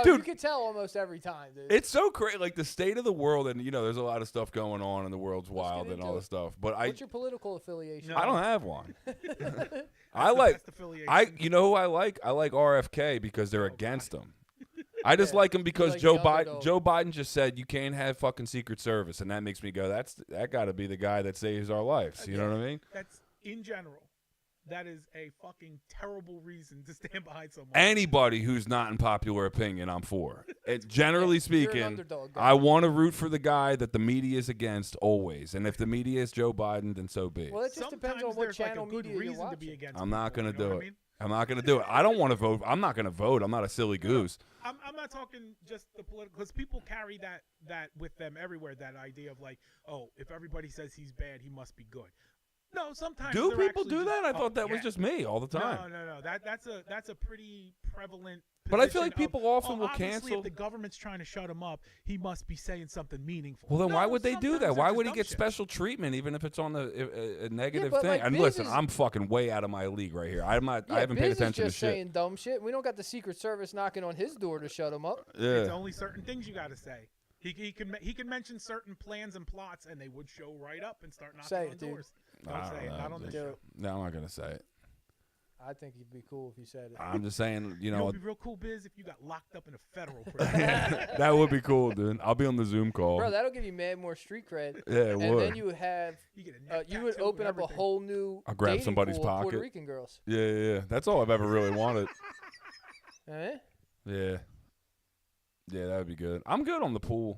Dude, you can tell almost every time, dude. It's so crazy. Like the state of the world, and there's a lot of stuff going on, and the world's wild and all this stuff. But what's your political affiliation? I don't have one. I like. You know who I like? I like RFK because they're against them. I just like him because Joe Biden just said you can't have fucking Secret Service, and that makes me go, that got to be the guy that saves our lives. You know what I mean? That's in general. That is a fucking terrible reason to stand behind someone. Anybody who's not in popular opinion, I'm for. Generally speaking, I want to root for the guy that the media is against always. And if the media is Joe Biden, then so be it. Well, it just depends on what channel media you're watching. I'm not going to do it. I'm not going to do it. I don't want to vote. I'm not going to vote. I'm not a silly goose. I'm not talking just the political, because people carry that with them everywhere, that idea of like, oh, if everybody says he's bad, he must be good. No, sometimes do people do that? I thought that was just me all the time. No. That's a pretty prevalent position. But I feel like people often will obviously cancel. If the government's trying to shut him up, he must be saying something meaningful. Well, then why would they do that? Why would he get special treatment even if it's on a negative thing? Like, and listen, I'm fucking way out of my league right here. I'm not. I haven't paid attention to shit. Biz is just saying dumb shit. We don't got the Secret Service knocking on his door to shut him up. Yeah. It's only certain things you got to say. He can mention certain plans and plots, and they would show right up and start knocking on doors. Don't say it. Not on the show. No, I'm not gonna say it. I think it'd be cool if you said it. I'm just saying, It would be real cool, Biz, if you got locked up in a federal prison. That would be cool, dude. I'll be on the Zoom call. Bro, that'll give you mad more street cred. Yeah, it would. And then you would open up a whole new. I'll grab somebody's pool of pocket. Puerto Rican girls. Yeah. That's all I've ever really wanted. Eh? Yeah, that would be good. I'm good on the pool.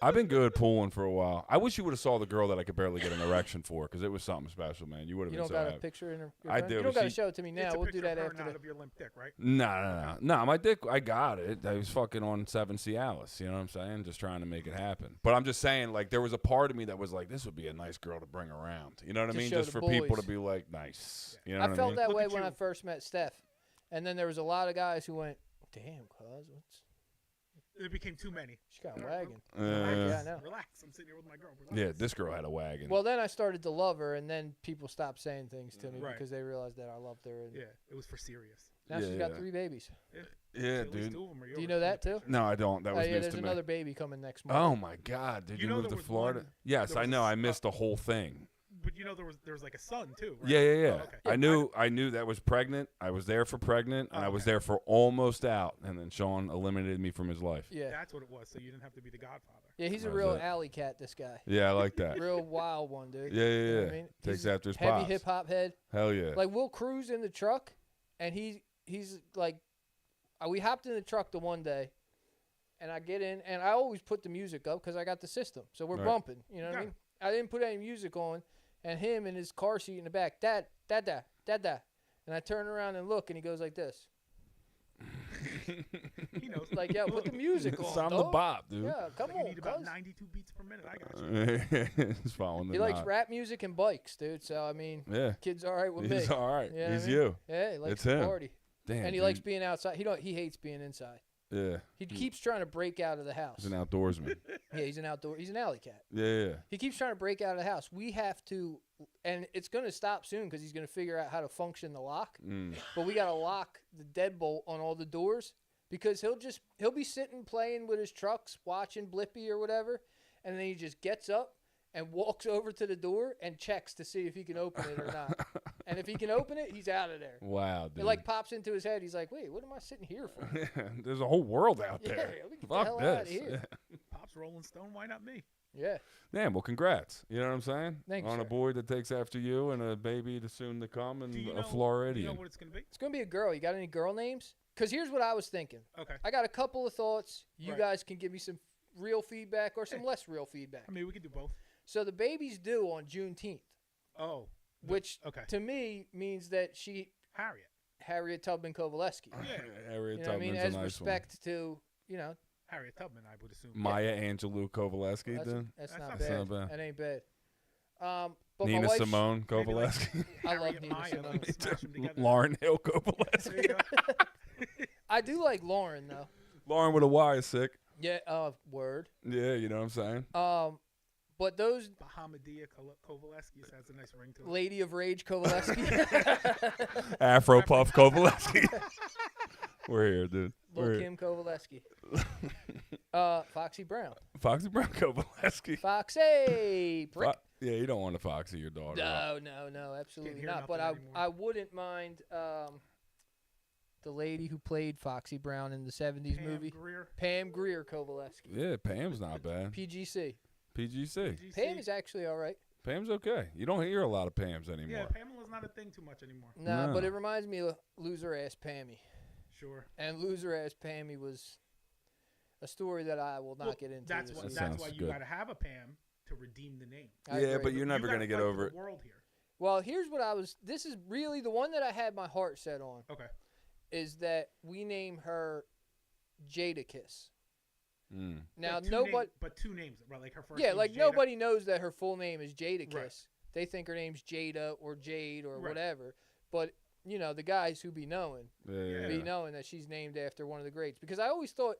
I've been good pooling for a while. I wish you would have saw the girl that I could barely get an erection for, because it was something special, man. You would have been so happy. You don't got a picture in her? I do. You don't got to show it to me now. We'll do that after. Out of your limp dick, right? No, my dick, I got it. I was fucking on 7 Cialis, you know what I'm saying? Just trying to make it happen. But I'm just saying, like, there was a part of me that was like, this would be a nice girl to bring around. You know what I mean? Just for people to be like, nice. You know what I mean? I felt that way when I first met Steph. And then there was a lot of guys who went, damn, cuz, It became too many. She got a wagon. Relax, I know. Relax. I'm sitting here with my girl. Relax. Yeah, this girl had a wagon. Well, then I started to love her, and then people stopped saying things to me Right. because they realized that I loved her. And Yeah, it was for serious. now she's got 3 babies. Yeah, At least dude. 2 of them are Do yours you know that from the too? picture. No, I don't. That was Yeah, news there's to me. another baby coming next month. Oh my God! Did you know move there to was Florida? one- Yes, there I was know. a- I missed the whole thing. But you know there was like a son too. Right? Yeah. Oh, okay. I knew that was pregnant. I was there for pregnant, and I was okay. there for almost out. And then Sean eliminated me from his life. Yeah. That's what it was. So you didn't have to be the godfather. Yeah, he's a That was real it. alley cat, this guy. Yeah, I like that. Real wild one, dude. Yeah. You know what I mean? Takes He's after his heavy pops. hip hop head. Hell yeah. Like, we'll cruise in the truck, and he's like, we hopped in the truck the one day, and I get in, and I always put the music up because I got the system. So we're Right. bumping, you know what I Got mean? I didn't put any music on, and him in his car seat in the back, dad. And I turn around and look, and he goes like this. He knows. Like, yo, put the music on, It's on the dog. bop, dude. Yeah, come You on, need about cuz. 92 beats per minute. I got you. He's following the He likes knot. rap music and bikes, dude. So, I mean, Yeah. kid's all right with He's me. all right. You know what I He's mean? you. Yeah, he likes It's to him. party. Damn. And he dude. likes being outside. He hates being inside. Yeah. He keeps trying to break out of the house. He's an outdoorsman. Yeah, he's an alley cat. Yeah. He keeps trying to break out of the house. We have to, and it's going to stop soon because he's going to figure out how to function the lock. But we got to lock the deadbolt on all the doors because he'll be sitting playing with his trucks, watching Blippi or whatever, and then he just gets up and walks over to the door and checks to see if he can open it or not. And if he can open it, he's out of there. Wow, dude. It like pops into his head. He's like, "Wait, what am I sitting here for?" There's a whole world out Yeah, there. let me get the Fuck hell this. outta here. Pops Rolling Stone. Why not me? Yeah. Damn, well, congrats. You know what I'm saying? Thanks, On a sir. boy that takes after you and a baby to soon to come and Do you a know, Floridian. You know what it's gonna be? It's going to be a girl. You got any girl names? Because here's what I was thinking. Okay. I got a couple of thoughts. You Right. guys can give me some real feedback or some less real feedback. I mean, we could do both. So the baby's due on Juneteenth, Oh. which Okay. to me means that Harriet Tubman Kovaleski. Yeah. Harriet You know what I mean? Tubman's As a nice respect to, Harriet Tubman, I would assume. one. Maya Angelou Kovaleski, that's, then. that's That's not not bad. bad. That's not bad. That ain't bad. But Nina my wife, Simone Maybe like Kovaleski. I love Harriet Nina Maya, Simone. like, smash 'em together. Lauren Hill Kovaleski. There you go. I do like Lauren though. Lauren with a Y is sick. Yeah. Word. Yeah, you know what I'm saying? But those Bahamadia Kovaleski has a nice ring to it. Lady of Rage Kovaleski. Afro Puff Kovaleski. We're here, dude. We're Lil' here. Kim Kovaleski. Foxy Brown. Foxy Brown Kovaleski. Foxy. Prick. Yeah, you don't want to Foxy your daughter. No, absolutely hear not. But nothing anymore. I wouldn't mind the lady who played Foxy Brown in the 70s Pam movie. Grier. Pam Grier Kovaleski. Yeah, Pam's not bad. PGC. PGC. GC. Pam is actually all right. Pam's okay. You don't hear a lot of Pams anymore. Yeah, Pamela's not a thing too much anymore. Nah, No. but it reminds me of Loser Ass Pammy. Sure. And Loser Ass Pammy was a story that I will not Well, get into. That's this why. That evening. That's sounds why you good. got to have a Pam to redeem the name. I Yeah, agree. but you're never You going to gotta get fight over for it. the world here. Well, here's what I was. This is really the one that I had my heart set on. Okay. Is that we name her Jadakiss. Mm. Now But nobody. but 2 names, right? Like her first. Yeah, name's like Jada. nobody knows that her full name is Jadakiss. Right. They think her name's Jada or Jade or Right. whatever. But the guys who be knowing, Yeah. be knowing that she's named after one of the greats. Because I always thought,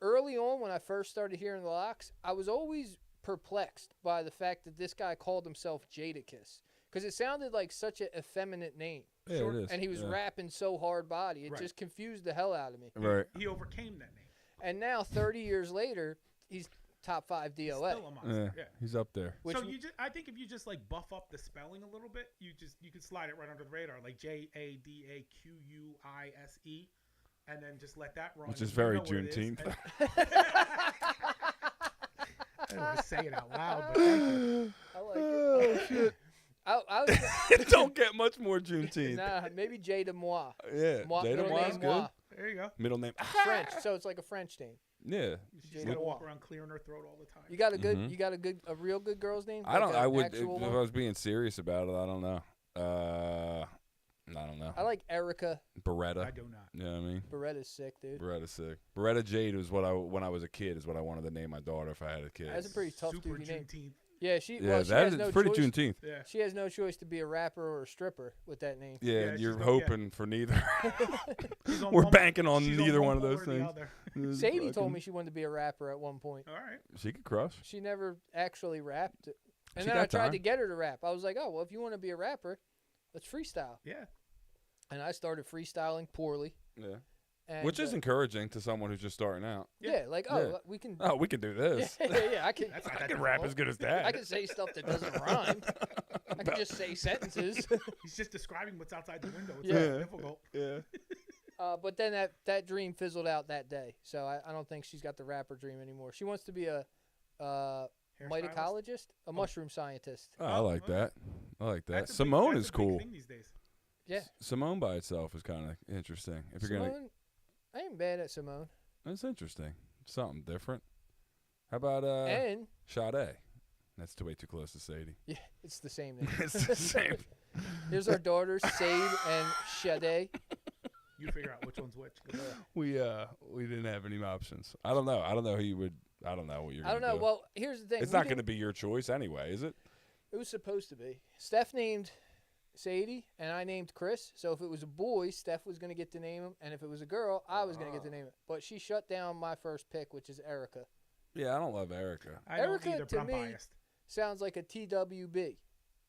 early on when I first started hearing the locks, I was always perplexed by the fact that this guy called himself Jadakiss. Because it sounded like such an effeminate name. Yeah, Sure. it is. And he was yeah. rapping so hard body. It Right. just confused the hell out of me. Right. He overcame that name. And now, 30 years later, he's top 5 He's DOA. still a monster. Yeah. Yeah. He's up there. Which So I think if you just like buff up the spelling a little bit, you could slide it right under the radar, like JADAQUISE, and then just let that run. Which is You very know what it is. Juneteenth. I don't want to say it out loud, but thank you. I like it. Oh, shit. I was, It don't get much more Juneteenth. nah, maybe Jada Moi. Yeah. Moi Jada middle Moi's name good. Moi. There you go. Middle name. French, so it's like a French name. Yeah. She's Jada gonna walk Moi. around clearing her throat all the time. You got a good, Mhm. a real good girl's name? I don't. Like a I would. If actual I one? was being serious about it, I don't know. I don't know. I like Erica. Beretta. I do not. You know what I mean? Beretta's sick, dude. Beretta's sick. Beretta Jade was what when I was a kid is what I wanted to name my daughter if I had a kid. That's a pretty tough Super dude name. Juneteenth. Yeah, she that has is no pretty choice. Juneteenth. Yeah. She has no choice to be a rapper or a stripper with that name. Yeah, Yeah, and she's you're no- hoping for neither. She's on We're one- banking on she's neither one one of those pole or the things. other. Sadie told me she wanted to be a rapper at one point. All right. She could crush. She never actually rapped. And She then got I tried time. to get her to rap. I was like, oh, well, if you want to be a rapper, let's freestyle. Yeah. And I started freestyling poorly. Yeah. And, Which is encouraging to someone who's just starting out. yeah, like, oh, Yeah. we can. Oh, we can do this. yeah, I can. That's not I that can rap difficult. as good as that. I can say stuff that doesn't rhyme. I can just say sentences. He's just describing what's outside the window. It's Yeah. not difficult. Yeah. But then that dream fizzled out that day. So I don't think she's got the rapper dream anymore. She wants to be a Hairstylist? mycologist, a mushroom scientist. Oh, I like that. I like that. That's a big- Simone that's is a big cool. thing these days. Yeah. Simone by itself is kind of interesting. If you're Simone, gonna, I ain't bad at Simone. that's interesting. Something different. How about And Sade? That's way too close to Sadie. yeah, it's the same name. It's the same. Here's our daughters, Sade and Sade. You figure out which one's which. We didn't have any options. I don't know. I don't know who you would. I don't know what you're. I don't gonna know. do. Well, here's the thing. It's We not going to didn't- be your choice anyway, is it? It was supposed to be. Steph named Sadie, and I named Chris. So if it was a boy, Steph was going to get to name him, and if it was a girl, I was going to get to name it. But she shut down my first pick, which is Erica. Yeah, I don't love Erica. I Erica, don't either, to but I'm me- biased. Sounds like a TWB,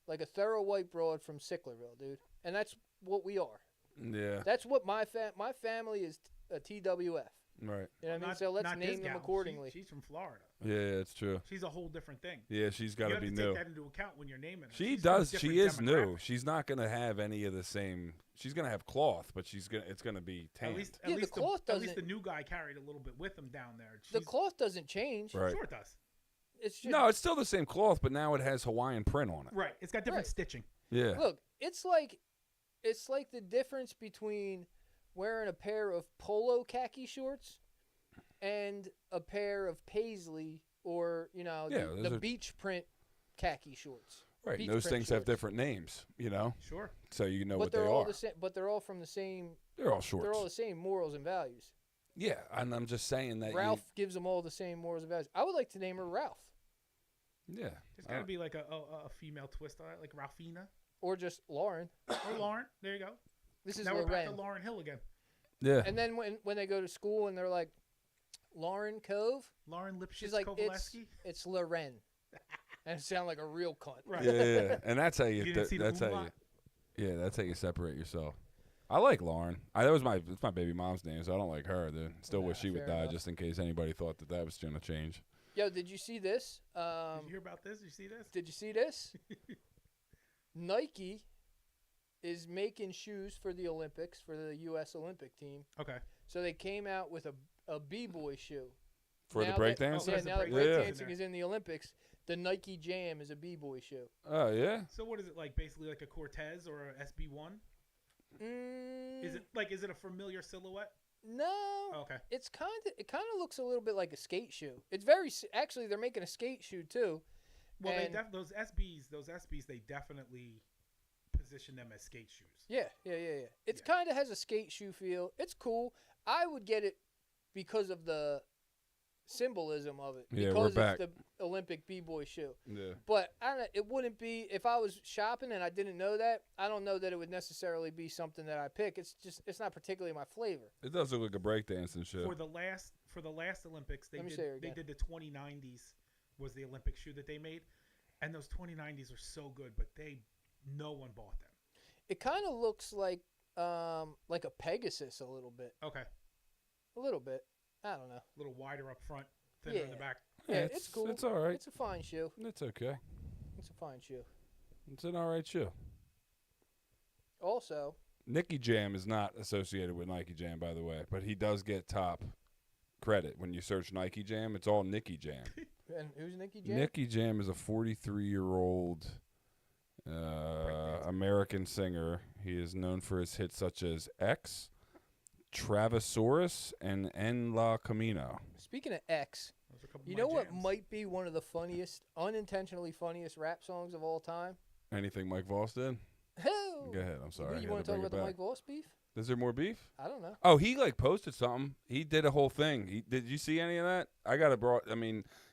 like a thorough white broad from Sicklerville, dude. And that's what we are. Yeah. That's what my family is, a TWF. Right. You know what I mean? Not- So let's not this name them gal. accordingly. She's from Florida. Yeah, it's true. She's a whole different thing. Yeah, she's got You to have be to new. take that into account when you're naming her. She She's from a does. She different is new. demographic. She's not going to have any of the same. She's going to have cloth, but it's going to be tanned. At least, Yeah, the cloth at least doesn't- the new guy carried a little bit with him down there. The She's- cloth doesn't change. Right. Sure it does. It's just, No, it's still the same cloth, but now it has Hawaiian print on it. Right. It's got different Right. stitching. Yeah. Look, it's like the difference between wearing a pair of polo khaki shorts and a pair of paisley or Yeah, the those are- beach print khaki shorts. Right. beach Those print things have shorts. different names, Sure. so you know But what they they're all are. the same. But they're all from the same. They're all shorts. They're all the same morals and values. Yeah, and I'm just saying that. Ralph gives them all the same morals and values. I would like to name her Ralph Yeah. There's got to be like a female twist on it, like Ralphina or just Lauren. or Lauren. There you go. This is Now we're back to Loren. Lauren Hill again. Yeah. And then when they go to school and they're like, Lauren Cove, Lauren Lipschitz she's like, Kovaleski. it's Loren. And it sound like a real cunt. Right. Yeah. And that's how you. You didn't see the that's how you. Moonlight? Yeah, that's how you separate yourself. I like Lauren. It's my baby mom's name, so I don't like her. Dude. Still wish she would fair die, enough. just in case anybody thought that was going to change. Yo, did you see this? Did you hear about this? Did you see this? Did you see this? Nike is making shoes for the Olympics, for the U.S. Olympic team. Okay. So they came out with a b-boy shoe. For the Now that- breakdance? Oh, Yeah, there's a now that break- Yeah. breakdancing is in the Olympics, the Nike Jam is a b-boy shoe. Oh, yeah? So what is it like? Basically like a Cortez or a SB1? Is it a familiar silhouette? No. Oh, okay. It kind of looks a little bit like a skate shoe. It's actually they're making a skate shoe too. Well, And- those SBs, they definitely position them as skate shoes. Yeah. It kind of has a skate shoe feel. It's cool. I would get it because of the symbolism of it. Yeah, because we're back. it's the Olympic b-boy shoe. Yeah. But it wouldn't be if I was shopping and I didn't know that. I don't know that it would necessarily be something that I pick. It's not particularly my flavor. It does look like a breakdancing show. For the last Olympics, they Let me say it did again. the 2090s was the Olympic shoe that they made, and those 2090s are so good, but no one bought them. It kind of looks like a Pegasus a little bit. Okay. A little bit. I don't know. A little wider up front, thinner in the Yeah. back. Yeah, it's cool. It's all right. It's a fine shoe. It's okay. It's a fine shoe. It's an all right show. Also, Nicky Jam is not associated with Nike Jam, by the way, but he does get top credit. When you search Nike Jam, it's all Nicky Jam. and who's Nicky Jam? Nicky Jam is a 43-year-old American singer. He is known for his hits such as X, Travasaurus, and En La Camino. Speaking of X, Those are a couple you of know my what jams. might be one of the funniest, unintentionally funniest rap songs of all time? Anything Mike Voss did? Hell. Go ahead. I'm sorry. I You had want to talk bring about it the back. Mike Voss beef? Is there more beef? I don't know. Oh, he like posted something. He did a whole thing. Did you see any of that?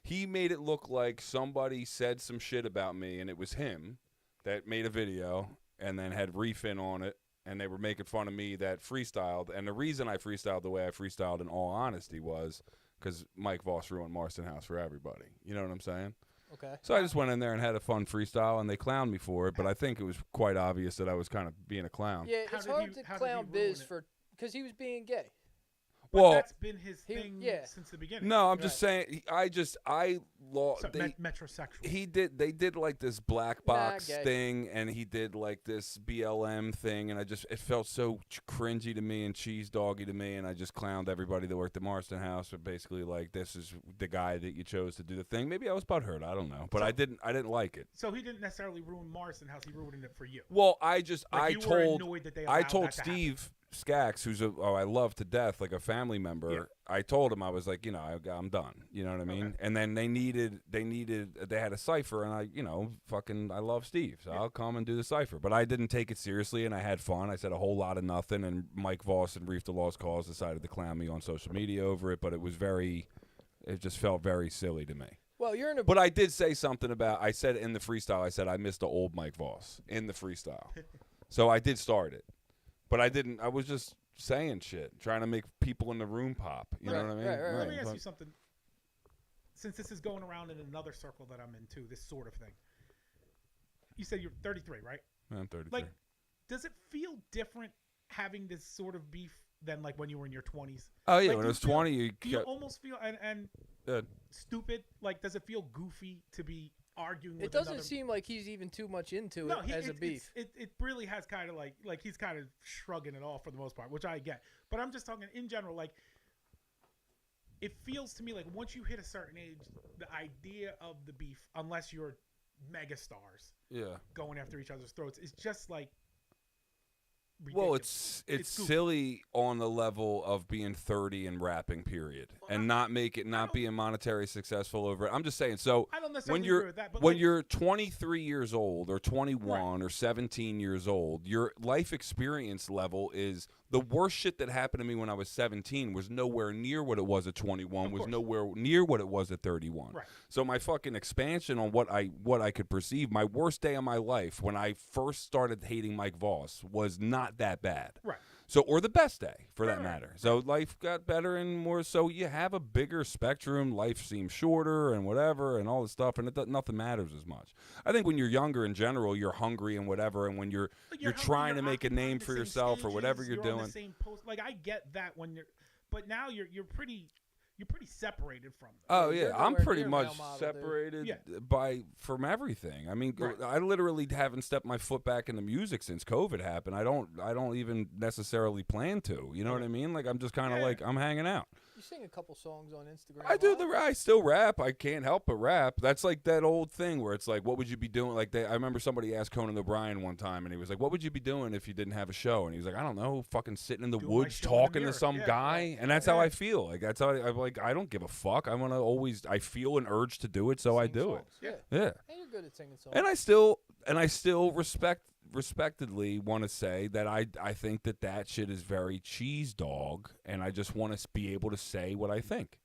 He made it look like somebody said some shit about me, and it was him that made a video and then had Reefin on it, and they were making fun of me that freestyled. And the reason I freestyled the way I freestyled, in all honesty, was because Mike Voss ruined Marston House for everybody. You know what I'm saying? Okay. So I just went in there and had a fun freestyle, and they clowned me for it. But I think it was quite obvious that I was kind of being a clown. Yeah, it's hard to clown Biz because he was being gay. Well, that's been his thing since the beginning. No, I'm just saying. Metrosexual. They did like this black box thing, and he did like this BLM thing, and it felt so cringy to me and cheese doggy to me, and I just clowned everybody that worked at Marston House. But basically, like, this is the guy that you chose to do the thing. Maybe I was butthurt. I don't know, but I didn't like it. So he didn't necessarily ruin Marston House. He ruined it for you. Well, I told Steve Skaggs, who's I love to death, like a family member. Yeah. I told him, I was like, I'm done. You know what I mean? Okay. And then they had a cipher, and I love Steve, so I'll come and do the cipher. But I didn't take it seriously, and I had fun. I said a whole lot of nothing, and Mike Voss and Reef the Lost Cause decided to clown me on social media over it. But it just felt very silly to me. Well, But I did say something I said in the freestyle, I said I missed the old Mike Voss in the freestyle. So I did start it. But I didn't. I was just saying shit, trying to make people in the room pop. You know what I mean? Right. Let me ask you something. Since this is going around in another circle that I'm in too, this sort of thing. You said you're 33, right? I'm 33. Like, does it feel different having this sort of beef than like when you were in your 20s? Oh yeah, when I was 20, you almost feel and stupid. Like, does it feel goofy to be arguing with another? It doesn't seem like he's even too much into it as a beef. It really has kind of like he's kind of shrugging it off for the most part, which I get. But I'm just talking in general. Like, it feels to me like once you hit a certain age, the idea of the beef, unless you're mega stars, going after each other's throats, is just like ridiculous. Well, it's silly on the level of being 30 and rapping, period, and not being monetary successful over it. I'm just saying. So I don't necessarily agree with that, but when you're 23 years old or 21 or 17 years old, your life experience level is the worst shit that happened to me when I was 17 was nowhere near what it was at 21, was nowhere near what it was at 31. Right. So my fucking expansion on what I could perceive, my worst day of my life when I first started hating Mike Voss was not that bad. Right. So, or the best day for that matter. So life got better and more. So you have a bigger spectrum. Life seems shorter and whatever and all this stuff, and nothing matters as much. I think when you're younger in general, you're hungry and whatever, and when you're trying to make a name for yourself or whatever you're doing. On the same post. Like, I get that but now you're pretty separated from them. Oh yeah, I'm pretty much separated from everything. I mean, I literally haven't stepped my foot back into music since COVID happened. I don't even necessarily plan to. You know what I mean? Like, I'm just kind of like, I'm hanging out. You sing a couple songs on Instagram. I still rap. I can't help but rap. That's like that old thing where it's like, what would you be doing? Like, I remember somebody asked Conan O'Brien one time, and he was like, what would you be doing if you didn't have a show? And he was like, I don't know, fucking sitting in the woods talking to some guy. And that's how I feel. Like, that's how I'm like, I don't give a fuck. I feel an urge to do it, so I do it. Yeah. And you're good at singing songs. And I still respectedly want to say that I think that shit is very cheese dog, and I just want to be able to say what I think.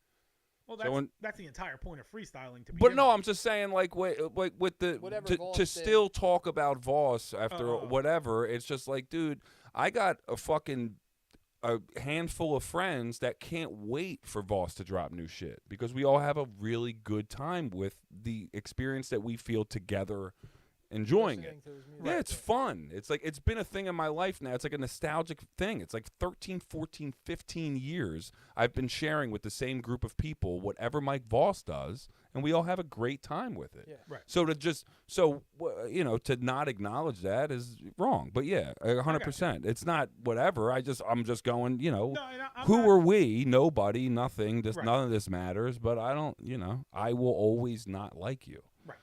Well, that's the entire point of freestyling. I'm just saying, like with the to still talk about Voss after whatever. It's just like, dude, I got a handful of friends that can't wait for Voss to drop new shit because we all have a really good time with the experience that we feel together. Enjoying it. Yeah, it's fun. It's like, it's been a thing in my life now. It's like a nostalgic thing. It's like 13, 14, 15 years I've been sharing with the same group of people whatever Mike Voss does, and we all have a great time with it. Yeah. Right. So to not acknowledge that is wrong. But yeah, 100%. It's not whatever. I'm just going, who are we? Nobody, nothing. Just none of this matters. But I don't, I will always not like you. Right.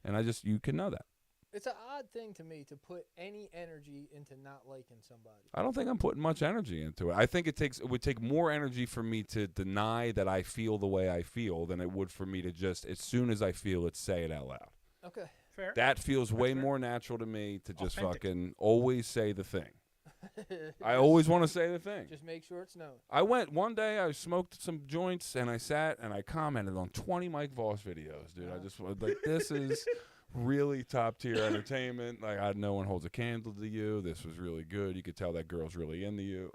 And you can know that. It's an odd thing to me to put any energy into not liking somebody. I don't think I'm putting much energy into it. I think it would take more energy for me to deny that I feel the way I feel than it would for me to just, as soon as I feel it, say it out loud. Okay. Fair. That feels way more natural to me to just fucking always say the thing. I always want to say the thing. Just make sure it's known. I went one day, I smoked some joints, and I sat and I commented on 20 Mike Voss videos, dude. I just was like, this is really top tier entertainment. Like, no one holds a candle to you. This was really good. You could tell that girl's really into you.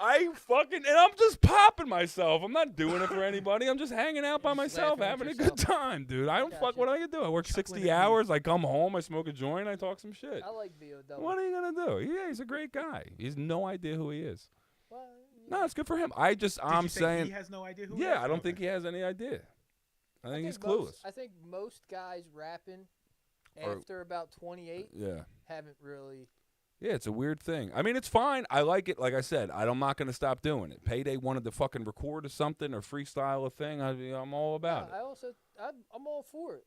And I'm just popping myself. I'm not doing it for anybody. I'm just hanging out by myself, having a good time, dude. I don't fuck. What am I gonna do? I work 60 hours. I come home. I smoke a joint. I talk some shit. I like VOW. What are you gonna do? Yeah, he's a great guy. He has no idea who he is. Well, No, it's good for him. I'm saying he has no idea who. He is? I don't think he has any idea. I think he's clueless. I think most guys rapping after about 28 haven't really. Yeah, it's a weird thing. I mean, it's fine. I like it. Like I said, I'm not going to stop doing it. Payday wanted to fucking record or something or freestyle a thing. I'm all about it. I'm all for it.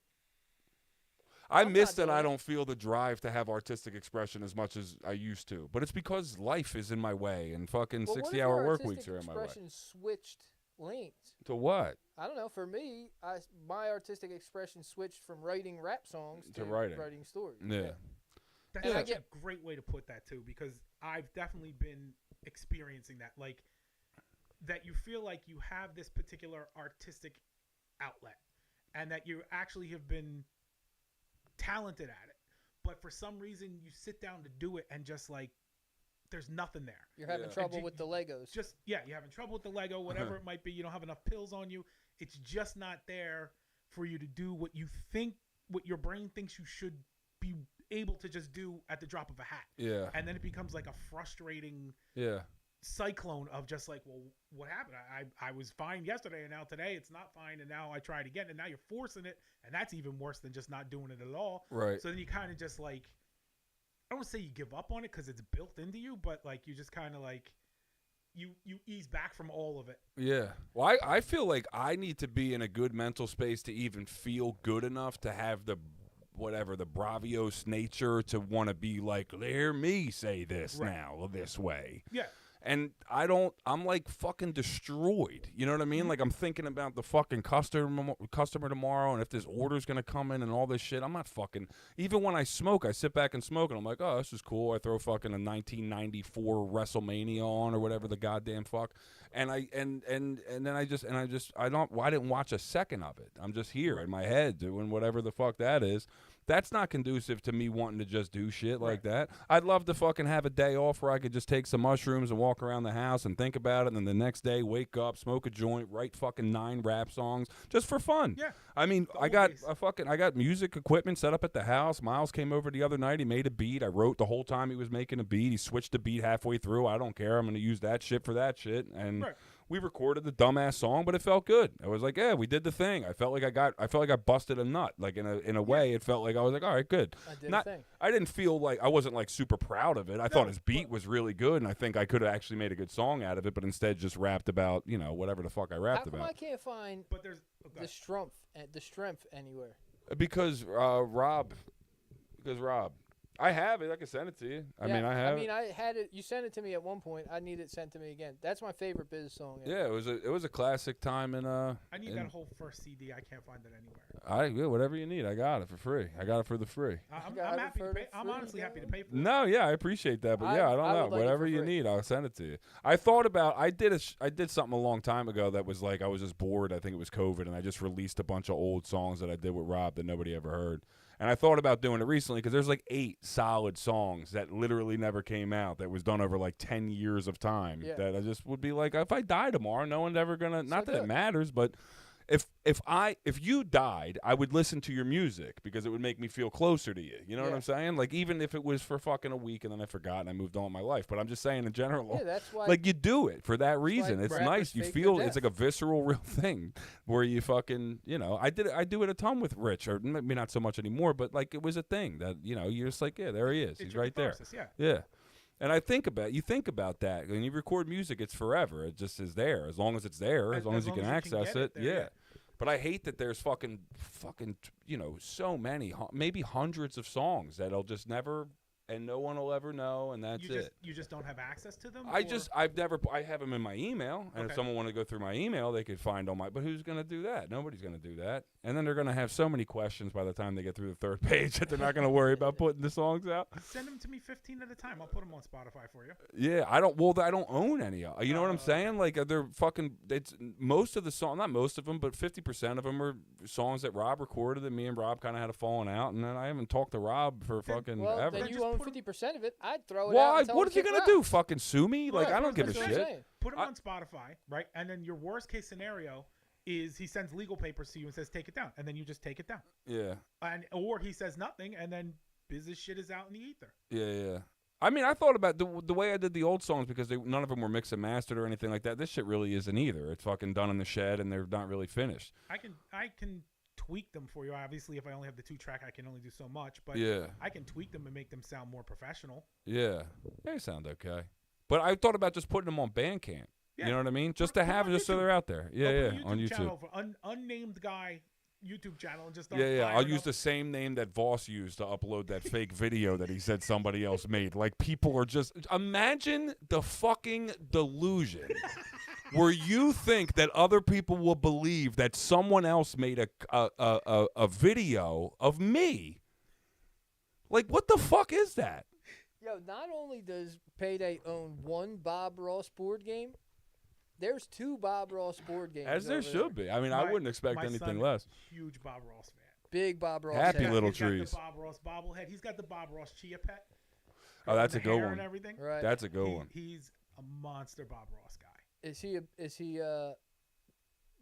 I miss that I don't feel the drive to have artistic expression as much as I used to. But it's because life is in my way and fucking 60-hour work weeks are in my way. Expression switched lanes. To what? I don't know. For me, my artistic expression switched from writing rap songs to writing stories. Yeah. That's a great way to put that, too, because I've definitely been experiencing that. Like, that you feel like you have this particular artistic outlet and that you actually have been talented at it. But for some reason, you sit down to do it and just, like, there's nothing there. You're having trouble with the Legos. You're having trouble with the Lego, whatever it might be. You don't have enough pills on you. It's just not there for you to do what your brain thinks you should be able to just do at the drop of a hat. Yeah. And then it becomes like a frustrating cyclone of just like, well, what happened? I was fine yesterday and now today it's not fine and now I tried again and now you're forcing it and that's even worse than just not doing it at all. Right. So then you kind of just like, I don't want to say you give up on it because it's built into you, but like you just kind of like you ease back from all of it. Yeah. Well, I feel like I need to be in a good mental space to even feel good enough to have the bravios nature to want to be like, hear me say this now this way. Yeah. And I'm like fucking destroyed. You know what I mean? Like I'm thinking about the fucking customer tomorrow and if this order's going to come in and all this shit. I'm not fucking, even when I smoke, I sit back and smoke and I'm like, oh, this is cool. I throw fucking a 1994 WrestleMania on or whatever the goddamn fuck. And I didn't watch a second of it. I'm just here in my head doing whatever the fuck that is. That's not conducive to me wanting to just do shit like that. I'd love to fucking have a day off where I could just take some mushrooms and walk around the house and think about it, and then the next day wake up, smoke a joint, write fucking 9 rap songs just for fun. Yeah. I mean, I got music equipment set up at the house. Miles came over the other night. He made a beat. I wrote the whole time he was making a beat. He switched the beat halfway through. I don't care. I'm going to use that shit for that shit. And we recorded the dumbass song, but it felt good. I was like, yeah, we did the thing. I felt like I busted a nut. Like in a way, it felt like I was like, all right, good. I didn't feel like I wasn't like super proud of it. I thought his beat was really good, and I think I could have actually made a good song out of it, but instead just rapped about whatever the fuck I rapped about. How come I can't find the strength anywhere? Because Rob. I have it. I can send it to you. I had it. You sent it to me at one point. I need it sent to me again. That's my favorite Biz song. Yeah, it was a classic time in. I need that whole first CD. I can't find it anywhere. Whatever you need, I got it for free. I got it for the free. I'm happy to pay. I'm honestly happy to pay for it. No, yeah, I appreciate that, but I don't know. Like whatever you need, I'll send it to you. I thought about. I did something a long time ago that was like I was just bored. I think it was COVID, and I just released a bunch of old songs that I did with Rob that nobody ever heard. And I thought about doing it recently because there's like 8 solid songs that literally never came out that was done over like 10 years of time that I just would be like, if I die tomorrow, no one's ever going to, not that it matters, but if you died, I would listen to your music because it would make me feel closer to you. You know what I'm saying? Like even if it was for fucking a week and then I forgot and I moved on with my life. But I'm just saying in general, that's why, like you do it for that reason. It's nice. You feel it's like a visceral, real thing where you fucking, I do it a ton with Rich, or maybe not so much anymore, but like it was a thing that, you're just like, yeah, there he is. He's right there. Yeah. And you think about that. When you record music, it's forever. It just is there. As long as it's there, as long as you can access it. Yeah. But I hate that there's fucking, so many, maybe hundreds of songs that'll just never, and no one will ever know, and that's it. You just don't have access to them? I have them in my email, and if someone wanted to go through my email, they could find all but who's going to do that? Nobody's going to do that. and then they're gonna have so many questions by the time they get through the third page that they're not gonna worry about putting the songs out. Send them to me 15 at a time. I'll put them on Spotify for you. Yeah, I don't own any. You know what I'm saying? Like they're fucking. It's most of the song, not most of them, but 50% of them are songs that Rob recorded. That me and Rob kind of had a falling out, and then I haven't talked to Rob for fucking ever. Then you own 50% of it. I'd throw it out. Why? And tell What him is he to kick gonna do? Fucking sue me? Like I don't give a shit. Put them on Spotify, right? And then your worst case scenario is he sends legal papers to you and says take it down, and then you just take it down. Yeah. Or he says nothing, and then business shit is out in the ether. Yeah. I mean, I thought about the way I did the old songs because none of them were mixed and mastered or anything like that. This shit really isn't either. It's fucking done in the shed, and they're not really finished. I can tweak them for you. Obviously, if I only have the 2-track, I can only do so much. But yeah, I can tweak them and make them sound more professional. Yeah, they sound okay. But I thought about just putting them on Bandcamp. Yeah. You know what I mean? Just to have, just so they're out there. Yeah, on YouTube. Channel for unnamed guy YouTube channel and just I'll use the same name that Voss used to upload that fake video that he said somebody else made. Like people are just imagine the fucking delusion where you think that other people will believe that someone else made a video of me. Like what the fuck is that? Yo, not only does Payday own one Bob Ross board game, there's 2 Bob Ross board games. As there should be. I mean, I wouldn't expect anything less. Huge Bob Ross fan. Big Bob Ross. Happy head. little He's trees. Got the Bob Ross bobblehead. He's got the Bob Ross Chia Pet. Oh, that's a good one. And everything. Right. That's a good one. He's a monster Bob Ross guy. Is he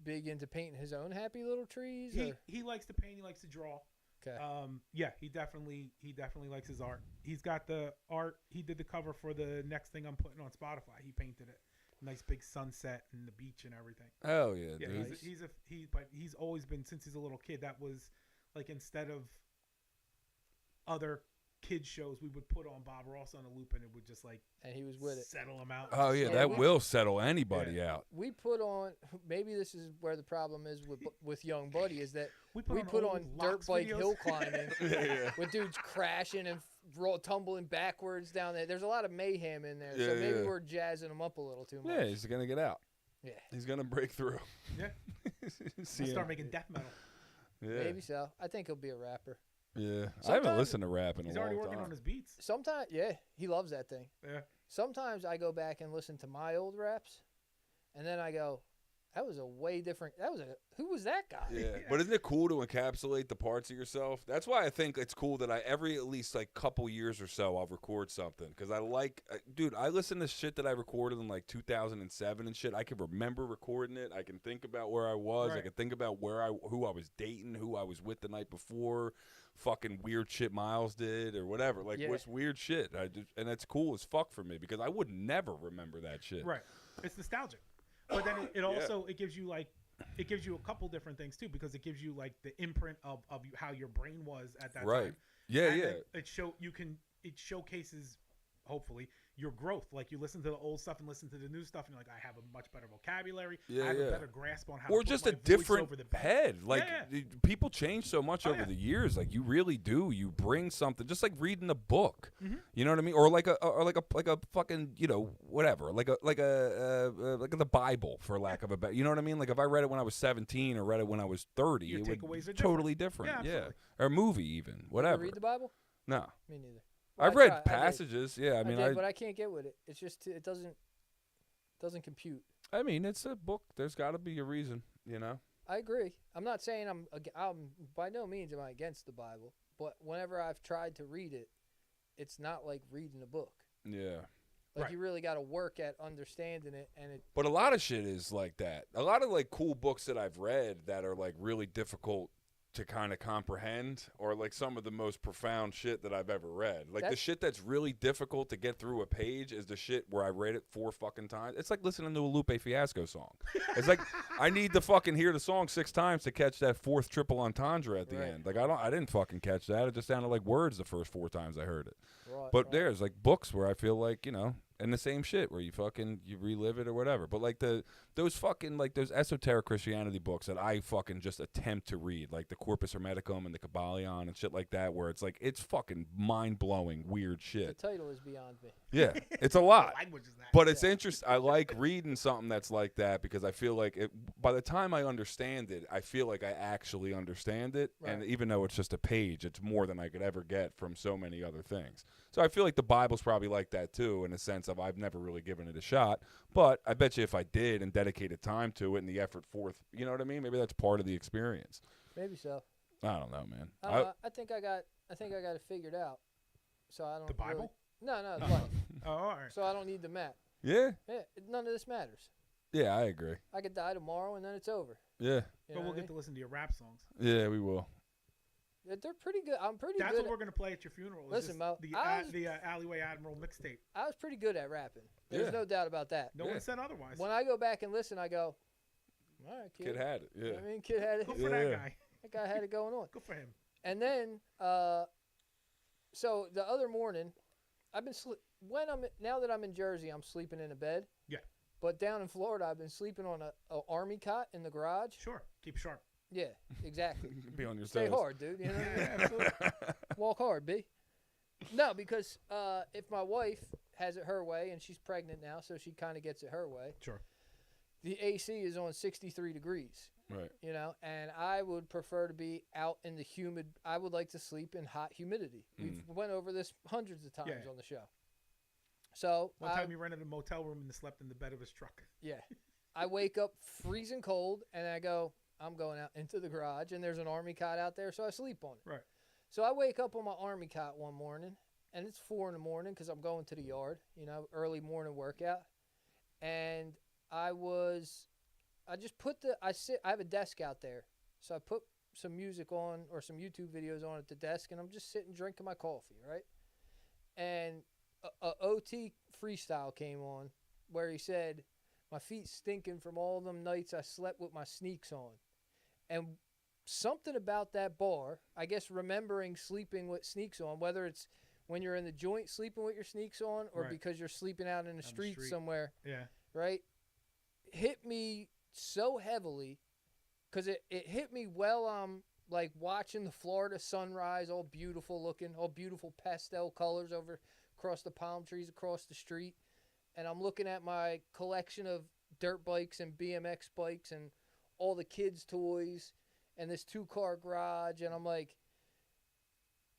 big into painting his own happy little trees? He likes to paint. He likes to draw. Okay. Yeah, he definitely likes his art. He's got the art. He did the cover for the next thing I'm putting on Spotify. He painted it. Nice big sunset and the beach and everything. Oh yeah, dude. But he's always been since he's a little kid. That was like instead of other kids shows, we would put on Bob Ross on a loop and it would just like and he was with it. Settle him out. Oh yeah, that will settle anybody out. We put on maybe this is where the problem is with young Buddy is that we put on dirt bike hill climbing with dudes crashing and tumbling backwards down there. There's a lot of mayhem in there, so maybe we're jazzing him up a little too much. Yeah, he's gonna get out. Yeah, he's gonna break through. Yeah, start making death metal. Yeah, maybe so. I think he'll be a rapper. Yeah, I haven't listened to rap in a long time. He's already working on his beats. Sometimes, he loves that thing. Yeah. Sometimes I go back and listen to my old raps, and then I go, that was a way different. Who was that guy? Yeah, but isn't it cool to encapsulate the parts of yourself? That's why I think it's cool that every at least like couple years or so I'll record something because dude, I listen to shit that I recorded in like 2007 and shit. I can remember recording it. I can think about where I was. Right. I can think about who I was dating, who I was with the night before. Fucking weird shit Miles did or whatever. Like what's weird shit? And it's cool as fuck for me because I would never remember that shit. Right. It's nostalgic. But then it also it gives you a couple different things too because it gives you like the imprint of how your brain was at that time. Yeah, and yeah. It showcases hopefully your growth. Like you listen to the old stuff and listen to the new stuff and you're like, I have a much better vocabulary. I have a better grasp on how or to just put a my voice different over the head. Like people change so much over the years. Like you really do. You bring something just like reading a book. Mm-hmm. You know what I mean? Or like a fucking, you know, whatever. Like the Bible for lack of a better. You know what I mean? Like if I read it when I was 17 or read it when I was 30, your it takeaways would are totally different. Yeah. Or a movie even. Whatever. You read the Bible? No. Me neither. I've read passages, I mean, but I can't get with it. It's just it doesn't compute. I mean, it's a book. There's got to be a reason, you know. I agree. I'm not saying I'm by no means am I against the Bible, but whenever I've tried to read it, it's not like reading a book. Yeah. Like you really got to work at understanding it, But a lot of shit is like that. A lot of like cool books that I've read that are like really difficult to kind of comprehend, or like some of the most profound shit that I've ever read. Like the shit that's really difficult to get through a page is the shit where I read it 4 fucking times. It's like listening to a Lupe Fiasco song. It's like I need to fucking hear the song 6 times to catch that 4th triple entendre at the end. Like I didn't fucking catch that. It just sounded like words the first 4 times I heard it. But there's like books where I feel like, you know, and the same shit where you relive it or whatever. But like the those fucking like those esoteric Christianity books that I fucking just attempt to read, like the Corpus Hermeticum and the Kabbalion and shit like that, where it's like it's fucking mind blowing weird shit. The title is beyond me. Yeah, it's a lot. Language is that. But it's interesting. I like reading something that's like that because I feel like by the time I understand it, I feel like I actually understand it. Right. And even though it's just a page, it's more than I could ever get from so many other things. So I feel like the Bible's probably like that too, in a sense of I've never really given it a shot. But I bet you if I did and dedicated time to it and the effort forth, you know what I mean? Maybe that's part of the experience. Maybe so. I don't know, man. I think I got it figured out. So I don't. The Bible? No, life. Oh, all right. So I don't need the map. Yeah. Yeah, none of this matters. Yeah, I agree. I could die tomorrow and then it's over. Yeah. But we'll get to listen to your rap songs. Yeah, we will. They're pretty good. I'm pretty That's good. what we're going to play at your funeral. Listen, Mo, The Alleyway Admiral mixtape. I was pretty good at rapping. There's no doubt about that. No one said otherwise. When I go back and listen, I go, all right, kid. Kid had it, yeah. You know what I mean, kid had it. Good for that guy. That guy had it going on. Good for him. And then, so the other morning, I've been now that I'm in Jersey, I'm sleeping in a bed. Yeah. But down in Florida, I've been sleeping on a army cot in the garage. Sure. Keep sharp. Yeah, exactly. Be on your Stay toes. hard, dude. You know what I mean? Absolutely. Walk hard, B. No, because if my wife has it her way, and she's pregnant now, so she kind of gets it her way. Sure. The AC is on 63 degrees. Right. You know, and I would prefer to be out in the humid. I would like to sleep in hot humidity. We've went over this hundreds of times on the show. So one time he rented a motel room and slept in the bed of his truck. Yeah. I wake up freezing cold, and I go, I'm going out into the garage, and there's an army cot out there, so I sleep on it. Right. So I wake up on my army cot one morning, and it's 4 a.m. because I'm going to the yard, you know, early morning workout. And I have a desk out there. So I put some music on or some YouTube videos on at the desk, and I'm just sitting drinking my coffee, right? And a OT freestyle came on where he said, my feet stinking from all them nights I slept with my sneaks on. And something about that bar, I guess remembering sleeping with sneaks on, whether it's when you're in the joint sleeping with your sneaks on or because you're sleeping out in the street somewhere, right, hit me so heavily because it hit me while I'm like watching the Florida sunrise, all beautiful looking, all beautiful pastel colors over across the palm trees across the street. And I'm looking at my collection of dirt bikes and BMX bikes and all the kids' toys and this 2-car garage. And I'm like,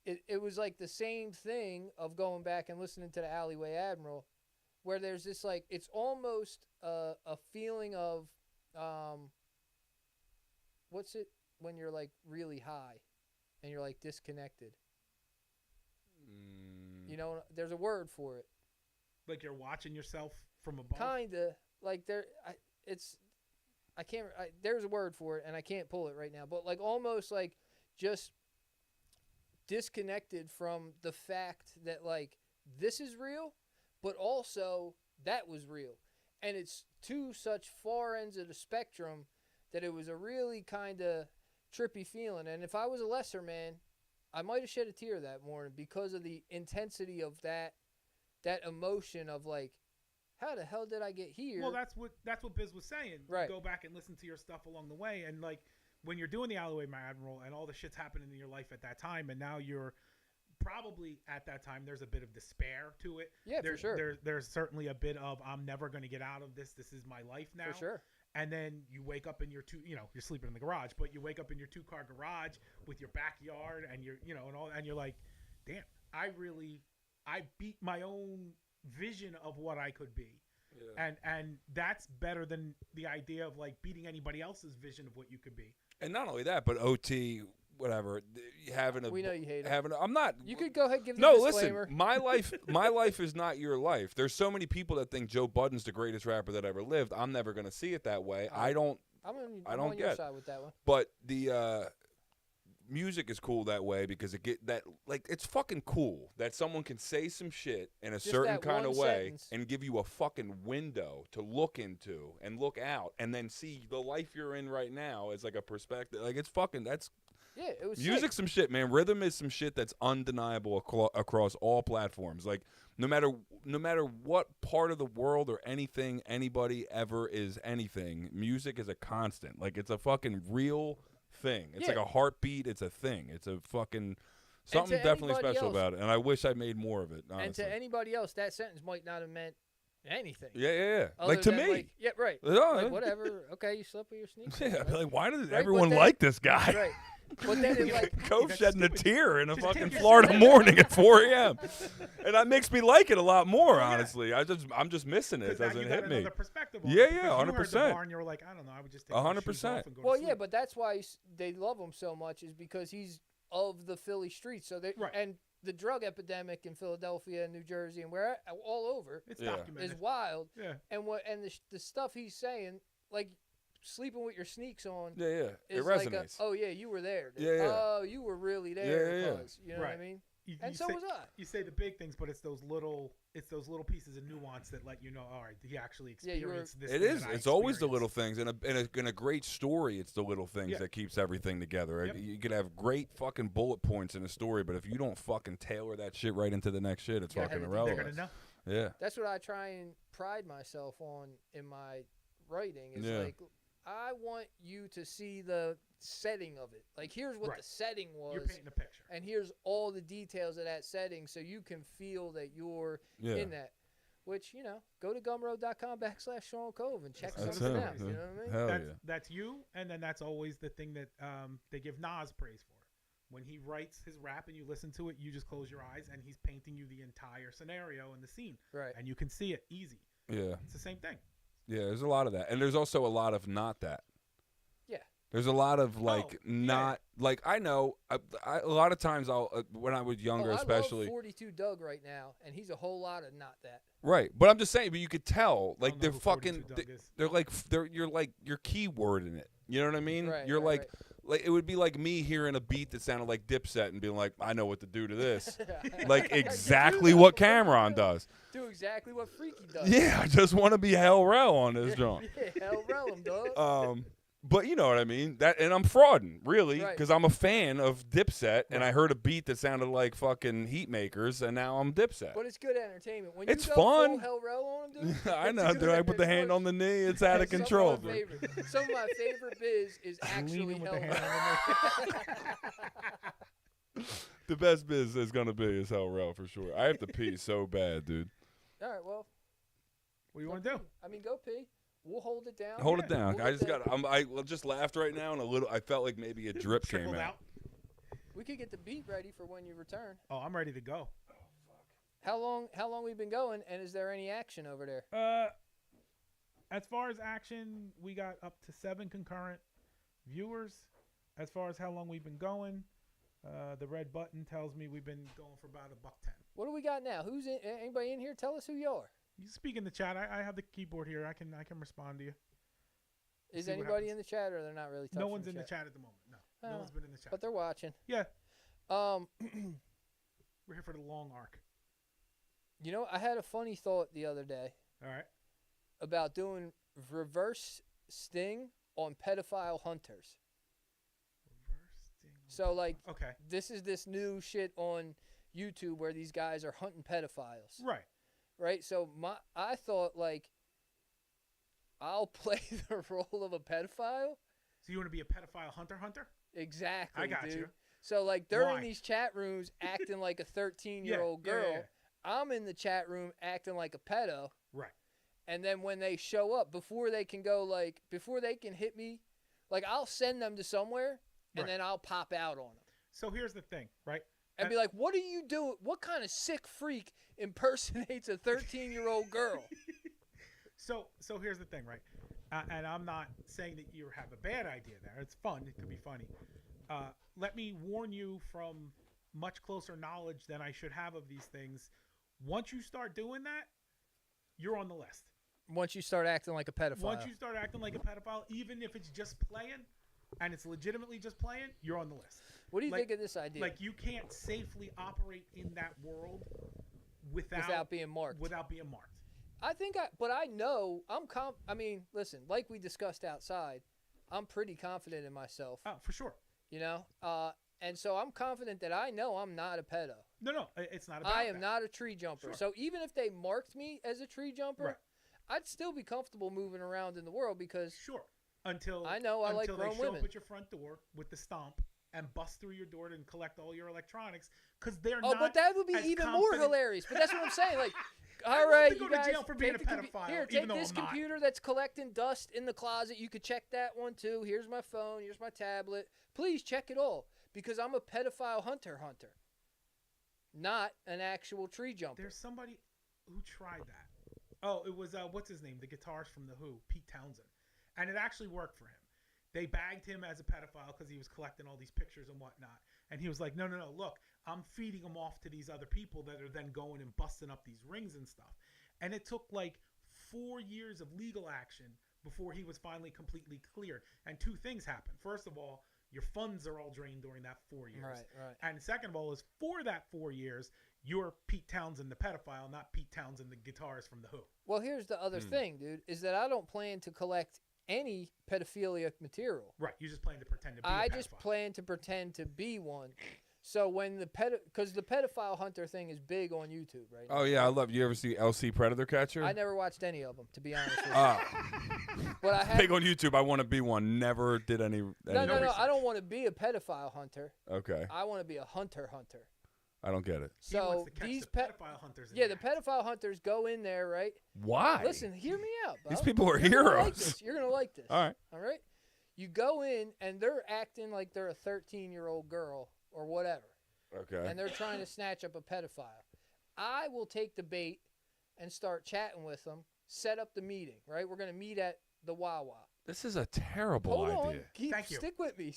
it was like the same thing of going back and listening to the Alleyway Admiral, where there's this like, it's almost a feeling of, what's it when you're like really high and you're like disconnected? You know, there's a word for it. Like you're watching yourself from above? Kinda. Like there's a word for it and I can't pull it right now, but like almost like just disconnected from the fact that like this is real, but also that was real. And it's two such far ends of the spectrum that it was a really kind of trippy feeling. And if I was a lesser man, I might have shed a tear that morning because of the intensity of that emotion of like, how the hell did I get here? Well, that's what Biz was saying. Right. Go back and listen to your stuff along the way, and like when you're doing the Alleyway Admiral and all the shit's happening in your life at that time, and now you're probably at that time there's a bit of despair to it. Yeah, for sure. There's certainly a bit of I'm never going to get out of this. This is my life now. For sure. And then you wake up in your you're sleeping in the garage, but you wake up in your 2-car garage with your backyard and and you're like, damn, I beat my own vision of what I could be. Yeah. And that's better than the idea of like beating anybody else's vision of what you could be. And not only that, but OT, whatever, we know you hate it. I'm not. You could go ahead and give the disclaimer. Listen, my life is not your life. There's so many people that think Joe Budden's the greatest rapper that ever lived. I'm never going to see it that way. I don't on your side with that one. But the music is cool that way because it's fucking cool that someone can say some shit in a certain kind of way and give you a fucking window to look into and look out and then see the life you're in right now as like a perspective. Like it's fucking Yeah, it was Music's some shit, man. Rhythm is some shit that's undeniable across all platforms. Like no matter what part of the world or anything anybody ever is anything, music is a constant. Like it's a fucking real thing. It's like a heartbeat. It's a thing. It's a fucking something definitely special about it. And I wish I made more of it. Honestly. And to anybody else, that sentence might not have meant anything. Yeah. Like to me. Like, yeah, right. Oh, like whatever. Okay, you slept with your sneakers. Yeah, I'd be like, why does everyone like this guy? Right. But then it like Cove shedding a tear in a fucking Florida morning at 4 a.m. And that makes me like it a lot more, honestly. I'm just missing it. It doesn't hit me. Yeah, 100%. You're like, I don't know, I would just take 100%. Well, yeah, but that's why they love him so much is because he's of the Philly streets. So they and the drug epidemic in Philadelphia and New Jersey and where all over it's documented. Is wild. Yeah. And the stuff he's saying, like sleeping with your sneaks on. Yeah. It resonates. Like oh yeah, you were there. Dude. Yeah. Oh, you were really there. Yeah. You know what I mean? And so say, was I. You say the big things, but it's those little pieces of nuance that let you know. All right, he actually experienced this. It is. It's always the little things, and in a great story, it's the little things that keeps everything together. Yep. You could have great fucking bullet points in a story, but if you don't fucking tailor that shit right into the next shit, it's fucking irrelevant. They're gonna know. Yeah. That's what I try and pride myself on in my writing. Is like I want you to see the setting of it. Like, here's what the setting was. You're painting a picture. And here's all the details of that setting so you can feel that you're in that. Which, go to gumroad.com/Sean Cove and check something out. You know what I mean? That's you, and then that's always the thing that they give Nas praise for. When he writes his rap and you listen to it, you just close your eyes, and he's painting you the entire scenario and the scene. Right. And you can see it easy. Yeah. It's the same thing. Yeah, there's a lot of that. And there's also a lot of not that. Yeah. There's a lot of, like, I know, a lot of times when I was younger especially. I love 42 Doug right now, and he's a whole lot of not that. Right. But I'm just saying, but you could tell, like, they're fucking, you're keywording it. You know what I mean? Right, you're like, it would be like me hearing a beat that sounded like Dipset and being like, I know what to do to this. Like, exactly what Cameron does. Do exactly what Freaky does. Yeah, I just want to be Hell Rel on this joint. Yeah, Hell Rel him, dog. But you know what I mean? And I'm frauding, really, because I'm a fan of Dipset, and I heard a beat that sounded like fucking Heatmakers, and now I'm Dipset. But it's good entertainment. When it's you go fun. Full Hell Rel on him, dude. I know, dude. I put the hand on the knee. It's out of control. Some of my favorite biz is actually Hell Rel. The best biz is gonna be is Hell Rel for sure. I have to pee so bad, dude. All right, well, what do you want to do? I mean, go pee. We'll hold it down. Hold it down. I just got. I just laughed right now, and I felt like maybe a drip came out. We could get the beat ready for when you return. Oh, I'm ready to go. Oh, fuck. How long we've been going, and is there any action over there? As far as action, we got up to 7 concurrent viewers. As far as how long we've been going, the red button tells me we've been going for about $1.10. What do we got now? Who's in? Anybody in here? Tell us who you are. You speak in the chat. I have the keyboard here. I can respond to you. Is anybody in the chat, or they're not really touching No one's in the chat at the moment. No. No one's been in the chat. But they're watching. Yeah. We're here for the long arc. I had a funny thought the other day. All right. About doing reverse sting on pedophile hunters. Reverse sting. So, like, okay, this new shit on YouTube where these guys are hunting pedophiles. Right. So I thought, like, I'll play the role of a pedophile. So you want to be a pedophile hunter? Exactly. I got you. So, like, they're in these chat rooms acting like a 13-year-old girl. Yeah. I'm in the chat room acting like a pedo. Right. And then when they show up, before they can hit me, like, I'll send them to somewhere, and then I'll pop out on them. So here's the thing, right? And be like, what are you doing? What kind of sick freak impersonates a 13-year-old girl? So here's the thing, right? And I'm not saying that you have a bad idea there. It's fun. It could be funny. Let me warn you from much closer knowledge than I should have of these things. Once you start doing that, you're on the list. Once you start acting like a pedophile. Once you start acting like a pedophile, even if it's just playing, and it's legitimately just playing, you're on the list. What do you think of this idea? Like, you can't safely operate in that world without being marked. But I know, I mean, listen, like we discussed outside, I'm pretty confident in myself. Oh, for sure. You know? And so I'm confident that I know I'm not a pedo. No, it's not about I am that. not a tree jumper. Sure. So even if they marked me as a tree jumper, Right. I'd still be comfortable moving around in the world because Sure. Until I know I like until grown they show women. up at your front door with the stomp and bust through your door and collect all your electronics because they're Oh, not. but that would be as even more confident- hilarious. But that's what I'm saying. Like, I'd all love right, to go you to guys, jail for being take a the pedophile, here, even take though this I'm not. computer that's collecting dust in the closet. You could check that one too. Here's my phone. Here's my tablet. Please check it all because I'm a pedophile hunter, not an actual tree jumper. There's somebody who tried that. Oh, it was what's his name? The guitarist from the Who, Pete Townsend, and it actually worked for him. They bagged him as a pedophile because he was collecting all these pictures and whatnot. And he was like, no, look, I'm feeding them off to these other people that are then going and busting up these rings and stuff. And it took like 4 years of legal action before he was finally completely cleared. And two things happened. First of all, your funds are all drained during that 4 years. Right. And second of all is for that 4 years, you're Pete Townsend, the pedophile, not Pete Townsend, the guitarist from the Who. Well, here's the other thing, dude, is that I don't plan to collect any pedophilic material. Right. You're just playing to pretend to be a I pedophile. just plan to pretend to be one. So when because the pedophile hunter thing is big on YouTube right now. Oh yeah, I love. You ever see LC Predator Catcher? I never watched any of them, to be honest with you. But I have. Big on YouTube. I want to be one. Never did any. No. research. I don't want to be a pedophile hunter. Okay, I want to be a hunter. I don't get it. He wants So to catch these the pedophile hunters. In the the act. pedophile hunters go in there, right? Why? Listen, hear me out, bro. These people are You're gonna like heroes. this. You're gonna like this. All right. All right. You go in and they're acting like they're a 13-year-old girl or whatever. Okay. And they're trying to snatch up a pedophile. I will take the bait and start chatting with them, set up the meeting, right? We're going to meet at the Wawa. This is a terrible Hold on. idea. Thank you. Stick with me,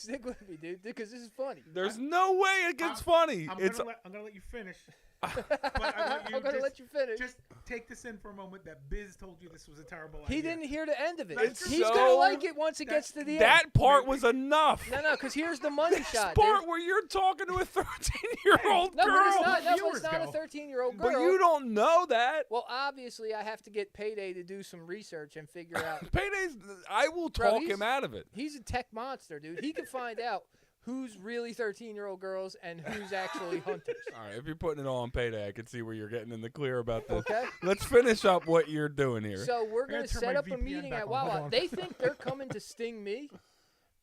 dude, because this is funny. There's no way it gets funny. I'm It's gonna let you finish. But I want you I'm going to let you finish. Just take this in for a moment that Biz told you this was a terrible idea. He didn't hear the end of it. That's He's so- going to like it once it gets to the end. that part was enough. No, because here's the money This shot, part dude. where you're talking to a 13-year-old No, girl. but it's not, no, Viewers it's not a go. 13-year-old girl. But you don't know that. Well, obviously, I have to get Payday to do some research and figure out. Payday's. I will Bro, talk he's- him out of it. He's a tech monster, dude. He can find out who's really 13-year-old girls and who's actually hunters. All right, if you're putting it all on Payday, I can see where you're getting in the clear about this. Okay? Let's finish up what you're doing here. So we're gonna going to turn set my up a VPN meeting back at on. Wawa. Hold on. They think they're coming to sting me,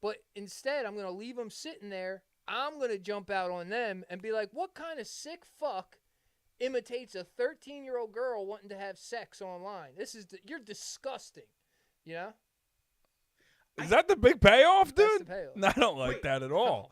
but instead I'm going to leave them sitting there. I'm going to jump out on them and be like, what kind of sick fuck imitates a 13-year-old girl wanting to have sex online? You're disgusting, you know? Is that the big payoff, That's dude? the payoff. No, I don't like Wait, that at all.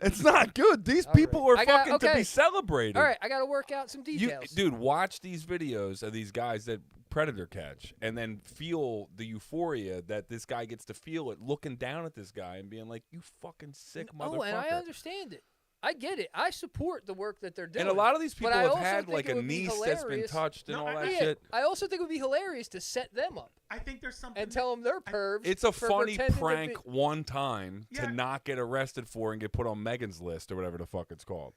It's not good. These All people right. are I got- fucking to okay. be celebrated. All right, I got to work out some You, details. dude, watch these videos of these guys that predator catch and then feel the euphoria that this guy gets to feel it looking down at this guy and being like, you fucking sick motherfucker. Oh, and I understand it. I get it. I support the work that they're doing. And a lot of these But people I have also had think like it a would be niece that's been hilarious- touched and No, all that Yeah, shit. I also think it would be hilarious to set them up I think there's something. and tell them they're pervs. It's a for funny pretending to prank be- one time Yeah. to not get arrested for and get put on Megan's list or whatever the fuck it's called.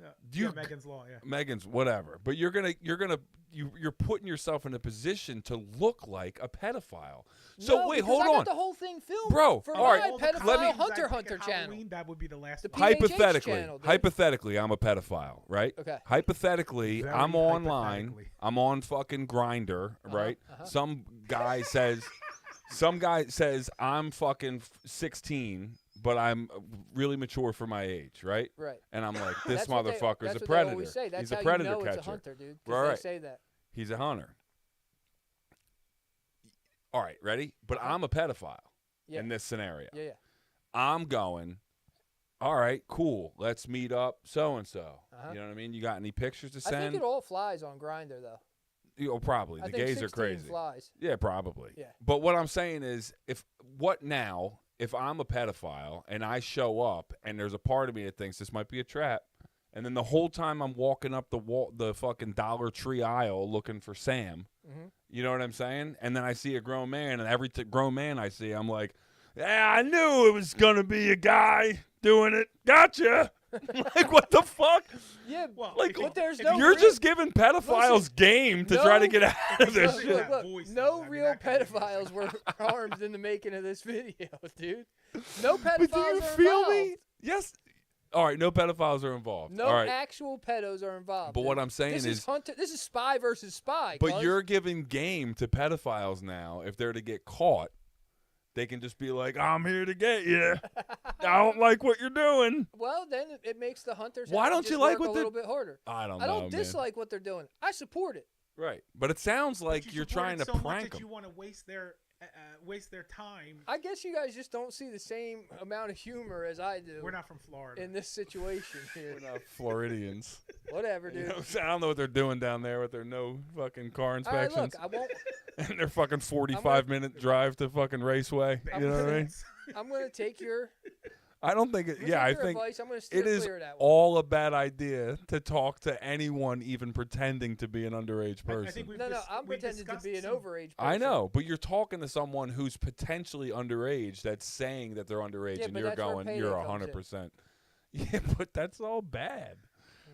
Yeah, You- Megan's Law. Yeah. Megan's whatever, but you're putting yourself in a position to look like a pedophile. So No, wait, because hold I got on. the whole thing filmed, Bro, for all my right, All the pedophile let me- costumes I hunter think hunter at channel. Halloween, that would be the last. The one. Hypothetically, channel, dude. hypothetically, I'm a pedophile, right? Okay. Hypothetically, Very I'm online. hypothetically. I'm on fucking Grinder, right? uh-huh. Some guy says I'm fucking 16, but I'm really mature for my age, right? Right. And I'm like, this That's what they- motherfucker's that's a what they predator. always say. That's He's a how predator you know catcher. it's a hunter, dude. 'cause Right. They say that. He's a hunter. All right, ready? But I'm a pedophile Yeah. in this scenario. Yeah. I'm going, all right, cool. Let's meet up so-and-so. Uh-huh. You know what I mean? You got any pictures to I think send? it all flies on Grinder though. Probably. I The think gays are 16 crazy. flies. Yeah, probably. Yeah. But what I'm saying is, if I'm a pedophile and I show up and there's a part of me that thinks this might be a trap, and then the whole time I'm walking up the fucking Dollar Tree aisle looking for Sam, Mm-hmm. you know what I'm saying? And then I see a grown man, and every grown man I see, I'm like, yeah, I knew it was gonna be a guy doing it. Gotcha. Like, what the fuck? Yeah, Well, Like, but there's if no You're real, just giving pedophiles game to try to get out of this Look, shit. that look, voice, no though. I mean, real that could be pedophiles were harmed in the making of this video, dude. No pedophiles But do you are feel involved. me? Yes. All right, no pedophiles are involved. No All right. actual pedos are involved. But dude. what I'm saying this is Hunter. This is spy versus spy. But cuz. you're giving game to pedophiles now. If they're to get caught, they can just be like, I'm here to get you. I don't like what you're doing. Well, then it makes the hunters. Why have to don't just you like work what a little bit harder? I don't know, I don't man. dislike what they're doing. I support it. Right. But it sounds But like you you're support trying it to so much prank that them. you want to waste their time. I guess you guys just don't see the same amount of humor as I do. We're not from Florida. in this situation here. We're not Floridians. Whatever, You dude. know what I'm saying? I don't know what they're doing down there with their no fucking car All right, inspections. look, I won't. And their fucking 45-minute drive to fucking Raceway. You know what I mean? I'm gonna take your. I don't think it. I'm gonna Yeah, take I your think advice. I'm gonna steer it is clear of that one. all a bad idea to talk to anyone even pretending to be an underage I person. think we've No, I'm we've pretending to discussed be an some- overage person. I know, but you're talking to someone who's potentially underage that's saying that they're underage, Yeah, and but you're that's where going, payday you're comes in. 100%. Yeah, but that's all bad.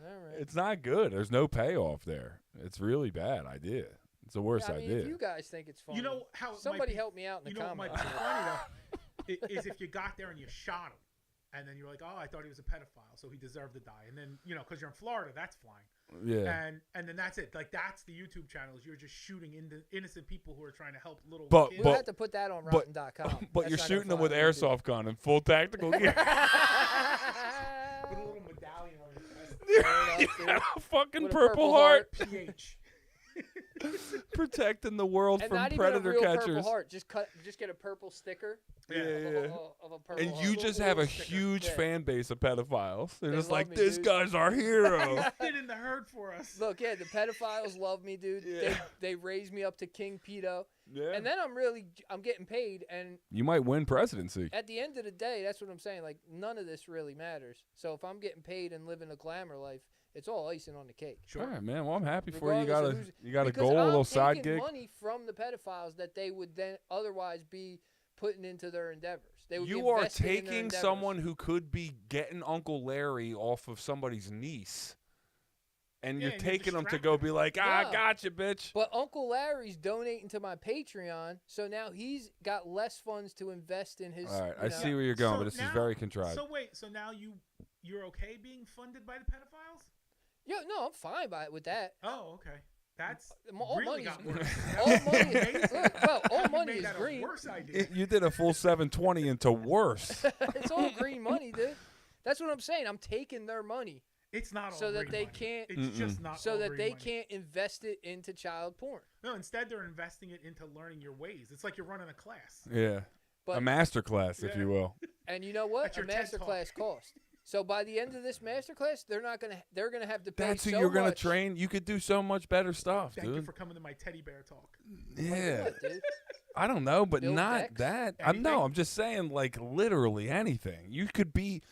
All right. It's not good. There's no payoff there. It's really bad idea. It's the worst I mean, idea. if you guys think it's funny, You know how it somebody might be, help me out in the You know what might comments. be funny though is if you got there and you shot him, and then you're like, oh, I thought he was a pedophile, so he deserved to die. And then because you're in Florida, that's fine. yeah. And then that's it. Like that's the YouTube channels. You're just shooting into innocent people who are trying to help little But- kids. We'll have to put that on but- Rotten.com. But That's you're not gonna shooting them fly with on YouTube. airsoft gun and full tactical gear. with a little medallion on your chest. You dude. got a fucking With a purple heart. PH. Protecting the world And from not predator even a real catchers. purple heart. Just get a purple sticker. Yeah, of, yeah. of a purple And heart. you just have a Little sticker. huge Yeah. fan base of pedophiles. They're They just love like, me, this dude. guy's our hero. Did in the herd for us. Look, yeah, the pedophiles love me, dude. Yeah. They raise me up to King Pedo, Yeah. and then I'm getting paid. And You might win presidency. at the end of the day, that's what I'm saying. Like none of this really matters. So if I'm getting paid and living a glamour life, it's all icing on the cake. Sure. All right, man. Well, I'm happy for you. Regardless of who's- You got a Because goal, a I'm little side taking gig. money from the pedophiles that they would then otherwise be putting into their endeavors. They would be You are investing in their taking endeavors. someone who could be getting Uncle Larry off of somebody's niece, and Yeah, you're and you're taking them to distracting go them. be like, No. gotcha, bitch. But Uncle Larry's donating to my Patreon, so now he's got less funds to invest in his. All right, you I know- see where you're going, So but this is now- very contrived. So wait, so now you're okay being funded by the pedophiles? Yeah, no, I'm fine with that. Oh, okay. That's All really money's got worse. all money. Amazing. Look, well, all You money made is that a green. worse idea. You did a full 720 into worse. It's all green money, dude. That's what I'm saying. I'm taking their money It's not all so that green they money. can't- It's just not so all that green they money. can't invest it into child porn. No, instead they're investing it into learning your ways. It's like you're running a class. Yeah. But A master class, if Yeah. you will. and you know what? That's A your TED master Talk. class cost. So by the end of this master class, they're gonna have to pay That's who so you're going to much. train. You could do so much better stuff, Thank you dude. for coming to my teddy bear talk. Yeah. What, dude? I don't know, but Build not decks? that. Anything? I'm just saying, like, literally anything. You could be.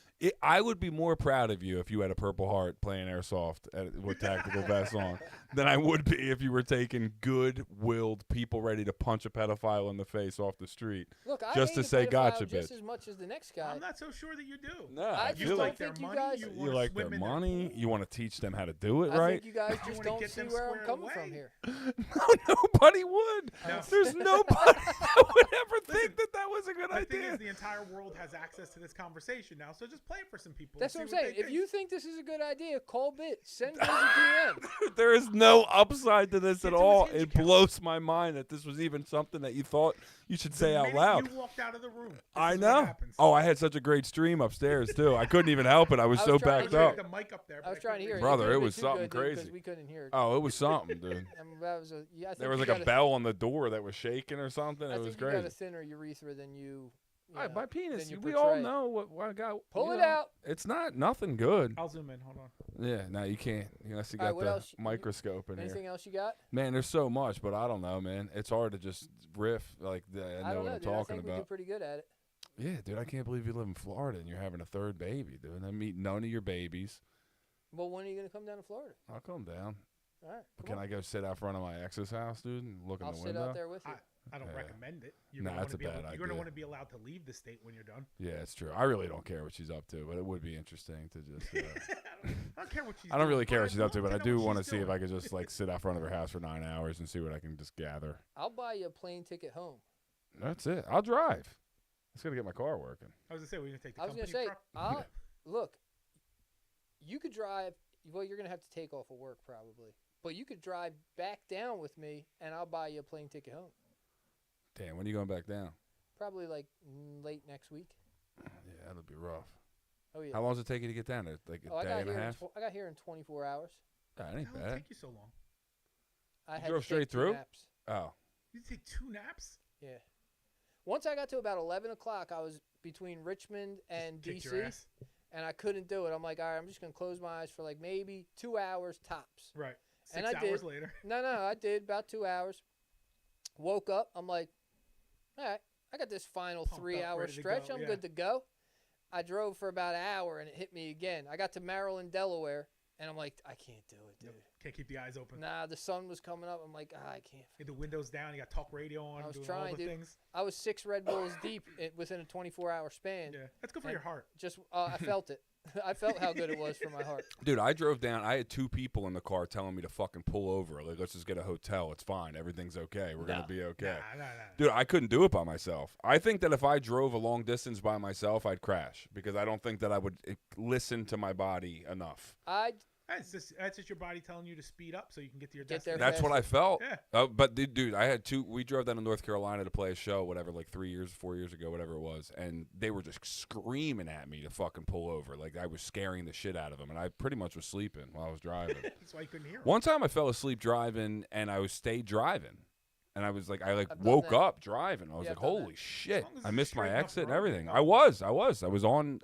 I would be more proud of you if you had a Purple Heart playing airsoft with tactical vests on than I would be if you were taking good-willed people ready to punch a pedophile in the face off the street. Look, I Just hate to a say pedophile gotcha, just bitch. as much as the next guy. I'm not so sure that you do. No, I I just You feel don't like like think their you money. guys- you wanna like swim their in money. You want to teach them how to do it, I right? think you guys just wanna don't get see them where I'm squared coming away. from here. No, nobody would. No. There's nobody that would ever think that was a good The thing idea. is, the entire world has access to this conversation now, so just play it for some people. That's and what see I'm saying. they If think. you think this is a good idea, call Bit. Send us a DM. There is no upside to this Get at to his all. Hinge It account. blows my mind that this was even something that you thought you should say The out minute loud. You walked out of the room. This I is what know. happens. Oh, I had such a great stream upstairs too. I couldn't even help it. I was I so was trying I backed was trying up. to get the mic up there. I was but trying to hear it. Brother, couldn't it be was too something good, dude, 'cause crazy. we couldn't hear it. Oh, it was something, dude. That was a, yeah, I think There was you like a got bell on the door that was shaking or something. I It was think you got a crazy. thinner urethra than you. My penis. than you We all portray. know what I got. Pull you it know. out. It's not nothing good. I'll zoom in. Hold on. Yeah, no, you can't. Unless you All right, got what the else? microscope in here. Anything else you got? Man, there's so much, but I don't know, man. It's hard to just riff like I I know don't what know, I'm dude. I talking think we do about. pretty good at it. Yeah, dude, I can't believe you live in Florida and you're having a third baby, dude. And I meet none of your babies. Well, when are you gonna come down to Florida? I'll come down. All right. Can I go sit out front of my ex's house, dude, and look in I'll the sit window? out there with you. I don't recommend it. You're Nah, gonna that's a wanna be bad You're going to idea. want to be allowed to leave the state when you're done. Yeah, it's true. I really don't care what she's up to, but it would be interesting to just. I don't care what she's I don't doing, really care what I'd she's up to, love but I know do what want to she's see if doing. I could just like sit out front of her house for 9 hours and see what I can just gather. I'll buy you a plane ticket home. That's it. I'll drive. I just gotta get my car working. I was going to say, we're going to take the I was company gonna say, truck. look, you could drive. Well, you're gonna have to take off of work probably, but you could drive back down with me, and I'll buy you a plane ticket home. Damn, when are you going back down? Probably like late next week. Yeah, that'll be rough. Oh yeah. How long does it take you to get down there? Like a day and a half? I got here in 24 hours. That How ain't did it bad. take you so long? I You had drove to take straight 2 through? naps. Oh, You take 2 naps? Yeah. Once I got to about 11 o'clock, I was between Richmond and Kicked your DC, ass? and I couldn't do it. I'm like, all right, I'm just gonna close my eyes for like maybe 2 hours tops. Right. And 6 I hours did. later. No, I did about 2 hours. Woke up. I'm like, all right, I got this final Pumped up, 3-hour ready to stretch. go, I'm yeah. good to go. I drove for about an hour and it hit me again. I got to Maryland, Delaware, and I'm like, I can't do it, dude. Yep. Can't keep the eyes open. Nah, the sun was coming up. I'm like, I can't. Get the windows down. You got talk radio on. I was doing trying, all the dude. things. I was 6 Red Bulls deep within a 24-hour span. Yeah, that's good for And your heart. Just, I felt it. I felt how good it was for my heart. dude, I drove down. I had 2 people in the car telling me to fucking pull over. Like, let's just get a hotel. It's fine. Everything's okay. We're gonna be okay. Nah. Dude, I couldn't do it by myself. I think that if I drove a long distance by myself, I'd crash because I don't think that I would listen to my body enough. That's just your body telling you to speed up so you can get to your Get there destination. That's what I felt. Yeah. But dude, I had 2. We drove down to North Carolina to play a show, whatever, like 4 years ago, whatever it was, and they were just screaming at me to fucking pull over. Like I was scaring the shit out of them, and I pretty much was sleeping while I was driving. That's why you couldn't hear 'em. One time I fell asleep driving, and I stayed driving. And I was like, I've done woke that. up driving. I was Yeah, like, I've done holy that. shit! As long as I it's missed my straight enough exit and road, everything. you're I was on.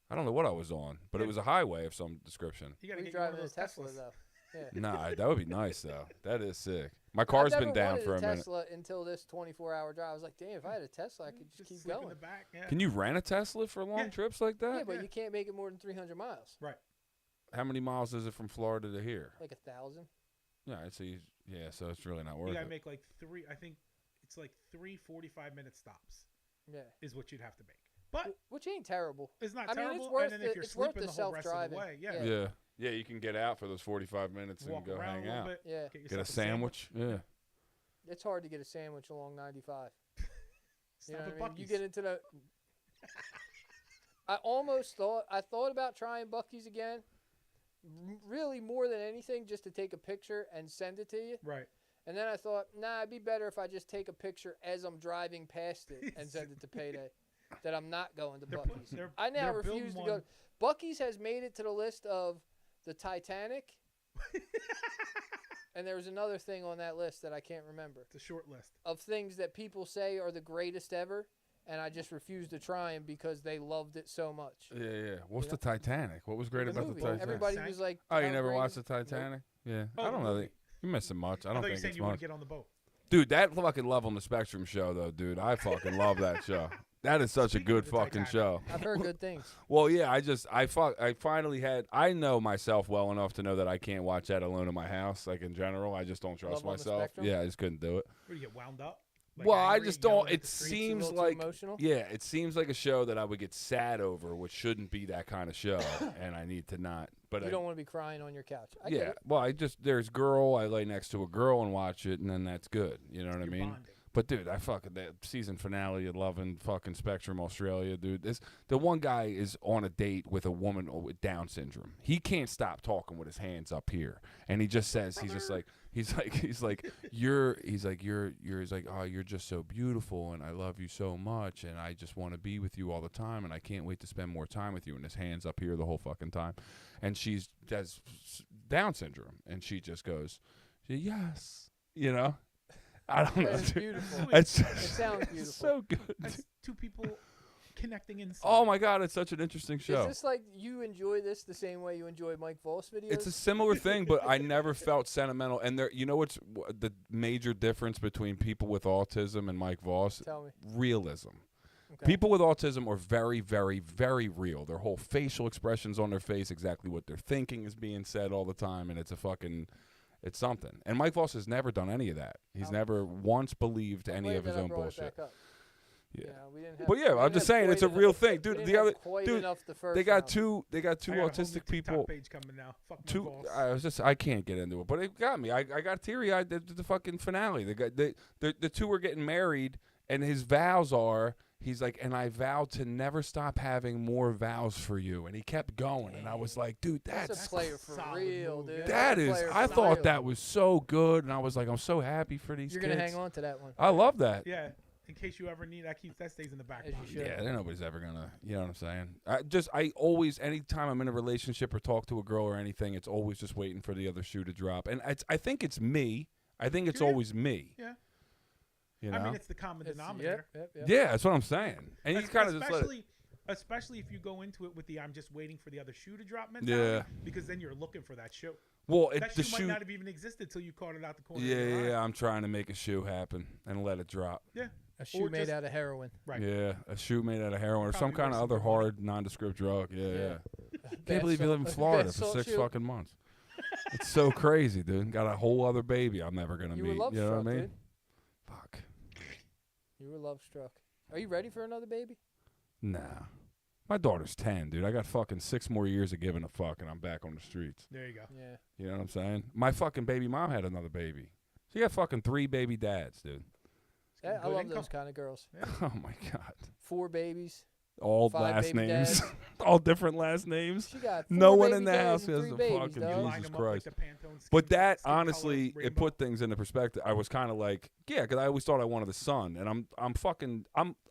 I don't know what I was on, but it was a highway of some description. You gotta We get you one of driving a those Tesla Teslas. though. Yeah. Nah, that would be nice though. That is sick. My car's I've been never down wanted for a minute. Tesla until this 24-hour drive. I was like, damn, if I had a Tesla, I could just keep sleep in going. the back. Yeah. Can you rent a Tesla for long Yeah. trips like that? Yeah, but Yeah. you can't make it more than 300 miles. Right. How many miles is it from Florida to here? Like 1,000. Yeah, so so it's really not worth You gotta it. make like 3. I think it's like 3 45-minute stops Yeah. is what you'd have to make. But Which ain't terrible. it's not I mean, terrible. it's worth and then if the- you're it's worth sleeping the the whole rest of the self-driving. way, yeah. Yeah, you can get out for those 45 minutes Walk and go around hang a little out. bit. Yeah. Get Get a yourself sandwich. Yeah. It's hard to get a sandwich along 95. You Stop know at what I mean? You Buc-ee's. get into the. I thought about trying Buc-ee's again. Really, more than anything, just to take a picture and send it to you. Right. And then I thought, nah, it'd be better if I just take a picture as I'm driving past it and send it to Payday. That I'm not going to They're Buc-ee's. they're- I now they're building refuse to go. one- Buc-ee's has made it to the list of the Titanic, and there was another thing on that list that I can't remember. It's a short list. Of things that people say are the greatest ever, and I just refuse to try them because they loved it so much. Yeah. What's You the Titanic? What was great The about movie. the Titanic? Everybody Sank? was like, Oh, you how never great watched is the it? Nope. Titanic? Yeah. Oh, I don't the know. movie. You're missing much. I I don't thought you think said it's you want much. to get on the boat. Dude, that fucking Love on the Spectrum show, though, dude, I fucking love that show. That is such a Speaking good of the fucking Titanic. show. I've heard good things. Well, yeah, I finally had. I know myself well enough to know that I can't watch that alone in my house. Like in general, I just don't trust Love on the myself. Spectrum? Yeah, I just couldn't do it. Where do you get wound up? Well, I angry, just yelling don't. at It the streets? seems a little like too emotional. yeah, it seems like a show that I would get sad over, which shouldn't be that kind of show, and I need to not. But You I, don't want to be crying on your couch. I get yeah, it. well, there's girl. I lay next to a girl and watch it, and then that's good. You know what I You're mean? bonding. But dude, I fucking that season finale of Loving fucking Spectrum Australia, dude. The one guy is on a date with a woman with Down syndrome. He can't stop talking with his hands up here, and he just says he's like you're oh, you're just so beautiful, and I love you so much, and I just want to be with you all the time, and I can't wait to spend more time with you. And his hands up here the whole fucking time, and she's has Down syndrome, and she just goes, yes, you know. I don't know. It's dude. beautiful. It's It sounds beautiful. so good. That's two people connecting inside. Oh my god, it's such an interesting show. Is this like you enjoy this the same way you enjoy Mike Voss videos? It's a similar thing, but I never felt sentimental. And there, you know what's the major difference between people with autism and Mike Voss? Tell me. Realism. People with autism are very, very, very real. Their whole facial expressions on their face, exactly what they're thinking is being said all the time, and it's it's something. And Mike Voss has never done any of that. He's never once believed any of his own bullshit. Yeah, but yeah, I'm just saying it's a real thing, dude. They got two autistic people. Page coming now. I can't get into it, but it got me. I got teary-eyed at the fucking finale. The two were getting married, and his vows are. He's like, and I vowed to never stop having more vows for you, and he kept going, and I was like, dude, that's a player for real, dude. That is. I thought that was so good, and I was like, I'm so happy for these. You're kids. Gonna hang on to that one. I love that. Yeah. In case you ever need that stays in the back. Yeah, nobody's ever gonna. You know what I'm saying? I always, anytime I'm in a relationship or talk to a girl or anything, it's always just waiting for the other shoe to drop, and I think it's me. I think it's always me. Yeah. You know? I mean, it's the common denominator. Yeah, that's what I'm saying. And you kind of just especially if you go into it with the "I'm just waiting for the other shoe to drop" mentality. Yeah. Because then you're looking for that shoe. Well, that shoe might not have even existed till you caught it out the corner. Yeah. I'm trying to make a shoe happen and let it drop. Yeah. A shoe made out of heroin. Right. Yeah, a shoe made out of heroin or some kind of other hard, nondescript drug. Yeah. Can't believe you live in Florida for 6 fucking months. It's so crazy, dude. Got a whole other baby I'm never gonna meet. You know what I mean? Dude. Fuck. You were love struck. Are you ready for another baby? Nah. My daughter's 10, dude. I got fucking 6 more years of giving a fuck, and I'm back on the streets. There you go. Yeah. You know what I'm saying? My fucking baby mom had another baby. She got fucking 3 baby dads, dude. Yeah, I love those kind of girls. Yeah. Oh, my God. 4 babies. All last names. All different last names. She got no one in the house has the babies, fucking Jesus Christ. But that, honestly, it put things into perspective. I was kind of like, yeah, because I always thought I wanted a son. And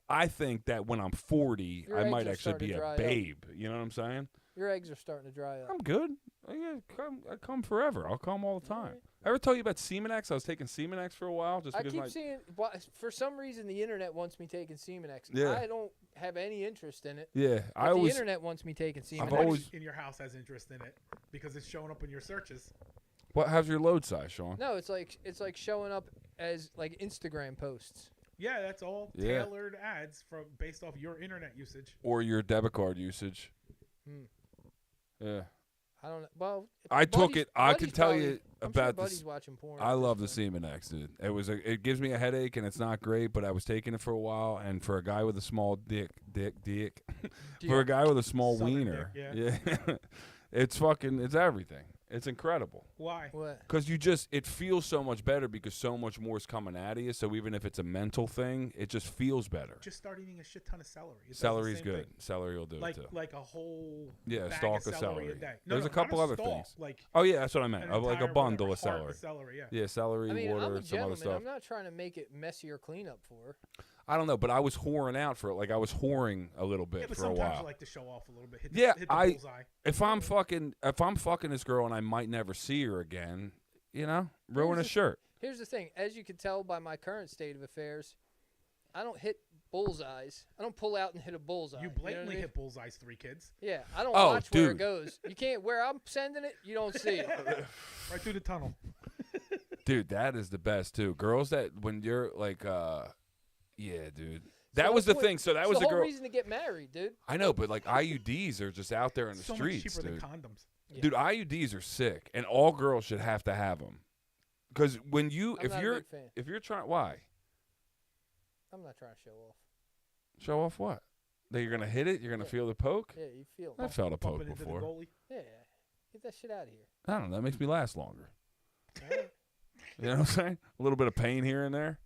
I think that when I'm 40, I might actually be a babe. You know what I'm saying? Your eggs are starting to dry up. I'm good. I come forever. I'll come all the time. I ever tell you about Semenex? I was taking Semenex for a while. Just because I keep seeing, for some reason, the internet wants me taking Semenex. Yeah. I don't have any interest in it. Yeah, the internet wants me taking Semenex. Always in your house has interest in it because it's showing up in your searches. How's your load size, Sean? No, it's like showing up as like Instagram posts. Yeah, that's all tailored ads based off your internet usage or your debit card usage. Yeah. I don't know. Well, I took it. I can tell you about this. Watching porn. I love the Semenex, dude. It gives me a headache and it's not great, but I was taking it for a while, and for a guy with a small dick, for a guy with a small wiener, it's everything. It's incredible. Why? What? Because it feels so much better because so much more is coming out of you. So even if it's a mental thing, it just feels better. Just start eating a shit ton of celery. Celery's good. Thing. Celery will do it too. Like a whole a stalk of celery. A day. There's a couple other things. Oh yeah, that's what I meant. Like a bundle of celery. Yeah, celery, water, some other stuff. I'm not trying to make it messier cleanup for her. I don't know, but I was whoring out for it. Like I was whoring a little bit for a while. Sometimes I like to show off a little bit. Hit the bullseye. If I'm fucking this girl and I might never see her again, ruin a shirt. Here's the thing: as you can tell by my current state of affairs, I don't hit bullseyes. I don't pull out and hit a bullseye. You blatantly hit bullseyes, 3 kids. Yeah, I don't watch where it goes. You can't. Where I'm sending it, you don't see it. Right through the tunnel. Dude, that is the best too. Girls that when you're like. Yeah, dude. That was the thing. So that was the whole girl. reason to get married, dude. I know, but like IUDs are just out there in the streets, much cheaper dude. Than condoms. Yeah. Dude, IUDs are sick, and all girls should have to have them. Because when if you're trying, why? I'm not trying to show off. Show off what? That you're gonna hit it? You're gonna feel the poke? Yeah, you feel. I felt a poke before. Yeah, get that shit out of here. I don't know. That makes me last longer. You know what I'm saying? A little bit of pain here and there.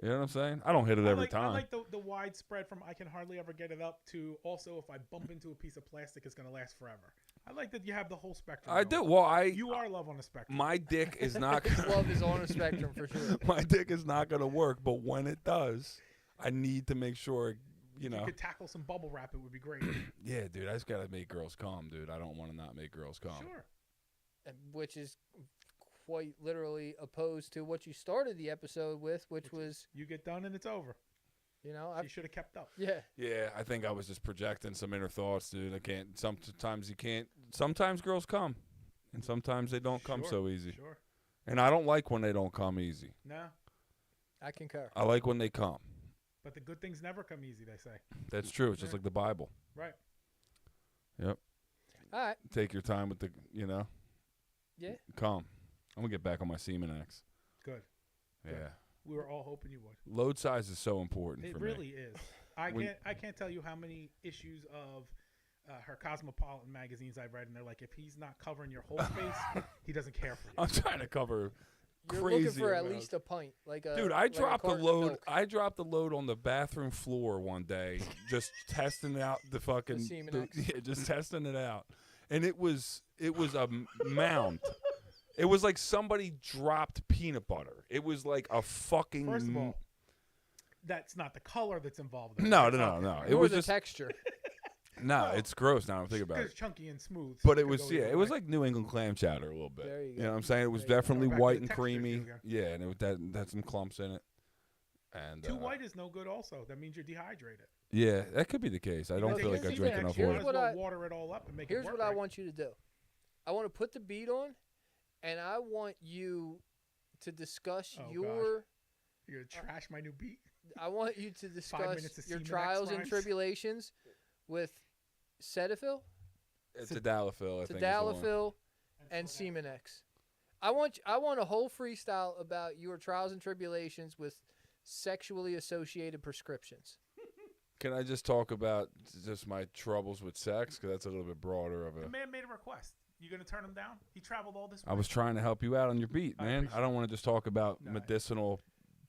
You know what I'm saying? I don't hit it every time. I like the widespread from I can hardly ever get it up to also if I bump into a piece of plastic, it's going to last forever. I like that you have the whole spectrum. I do. Well, you are love on a spectrum. My dick is not. Love is on a spectrum for sure. My dick is not going to work, but when it does, I need to make sure. You could tackle some bubble wrap. It would be great. Yeah, dude. I just got to make girls come, dude. I don't want to not make girls come. Sure. Which is quite literally opposed to what you started the episode with, which was you get done and it's over. You should have kept up. Yeah. Yeah, I think I was just projecting some inner thoughts, dude. I can't. Sometimes you can't. Sometimes girls come, and sometimes they don't come so easy. Sure. And I don't like when they don't come easy. No. I concur. I like when they come. But the good things never come easy, they say. That's true. It's just like the Bible. Right. Yep. All right. Take your time with the, Yeah. Calm. I'm going to get back on my Semen X. Good. Yeah. Good. We were all hoping you would. Load size is so important for me. It really is. I can't tell you how many issues of her Cosmopolitan magazines I've read, and they're like, if he's not covering your whole face, he doesn't care for you. I'm trying to cover You're crazy looking for amounts. at least a pint. Dude, I dropped the load. I dropped the load on the bathroom floor one day, just testing out the fucking, just testing it out, and it was a mound. It was like somebody dropped peanut butter. It was like a fucking. First of all, that's not the color that's involved. No. It was the just texture. No, it's gross now. I'm thinking about it. It's chunky and smooth. But it was it was like New England clam chowder a little bit. There you go. You know what I'm saying? It was definitely white and creamy. Yeah, and it had some clumps in it. And too white is no good. Also, that means you're dehydrated. Yeah, that could be the case. I don't feel like I drink enough water. Water it all up and make it Here's work what I right. want you to do. I want to put the beat on, and I want you to discuss You're gonna trash my new beat. I want you to discuss your Semen trials X and tribulations with Cetaphil, Tadalafil, I think. Tadalafil, and Semen X. I want a whole freestyle about your trials and tribulations with sexually associated prescriptions. Can I just talk about just my troubles with sex? Because that's a little bit broader of a. The man made a request. You gonna turn him down? He traveled all this way. I was trying to help you out on your beat, man. I don't want to just talk about medicinal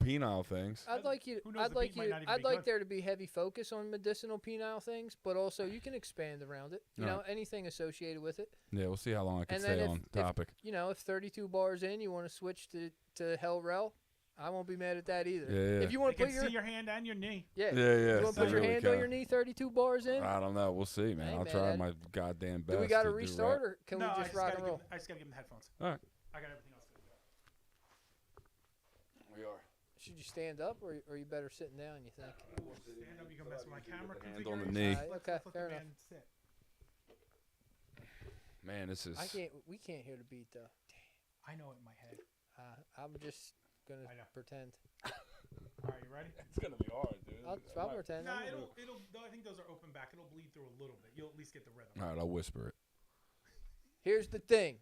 penile things. I'd like there to be heavy focus on medicinal penile things, but also you can expand around it. You know, anything associated with it. Yeah, we'll see how long I can stay on topic. If 32 bars in, you want to switch to Hell Rel, I won't be mad at that either. Yeah. If you want to put see your hand and your knee. Yeah. You want to put your hand on your knee 32 bars in? I don't know. We'll see, man. I'll try my goddamn best. Do we got to restart or can we just rock and roll? I just got to give him the headphones. All right. I got everything else. We are. Should you stand up or you better sitting down, you think? Stand up, you can mess with my camera. Hand on the knee. Okay, fair enough. Man, this is. We can't hear the beat though. Damn. I know it in my head. I'm just gonna pretend. All right, you ready? It's gonna be hard, dude. I'll pretend. Nah, I think those are open back. It'll bleed through a little bit. You'll at least get the rhythm. All right, I'll whisper it. Here's the thing.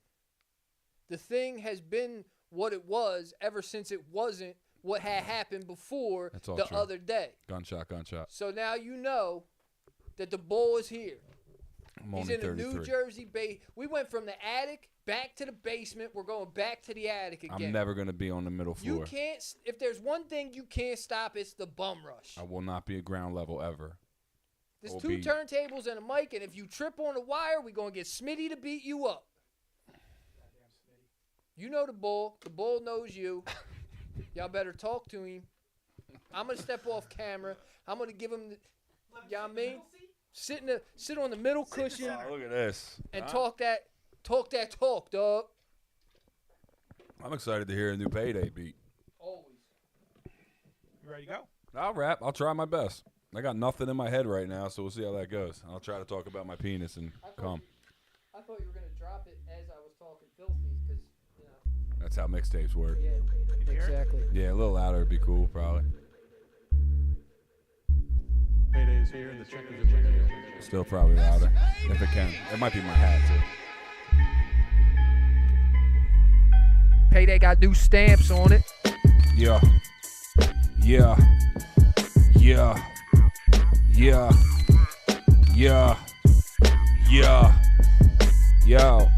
The thing has been what it was ever since it wasn't what had happened before the other day. Gunshot. So now you know that the bull is here. He's in the 33. New Jersey base. We went from the attic back to the basement. We're going back to the attic again. I'm never going to be on the middle floor. You can't. If there's one thing you can't stop, it's the bum rush. I will not be at ground level ever. There's two turntables and a mic, and if you trip on the wire, we're going to get Smitty to beat you up. You know the bull. The bull knows you. Y'all better talk to him. I'm going to step off camera. I'm going to give him the, you know what I mean? Sit on the middle cushion. Oh, look at this. And talk that talk, dog. I'm excited to hear a new Payday beat. Always. You ready to go? I'll rap. I'll try my best. I got nothing in my head right now, so we'll see how that goes. I'll try to talk about my penis and come. I thought you were going to drop it as I was talking filthy because, That's how mixtapes work. Yeah, exactly. Yeah, a little louder would be cool, probably. Payday's here, the check is in. Still probably louder, if it can. It might be my hat, too. Payday got new stamps on it. Yeah. Yo.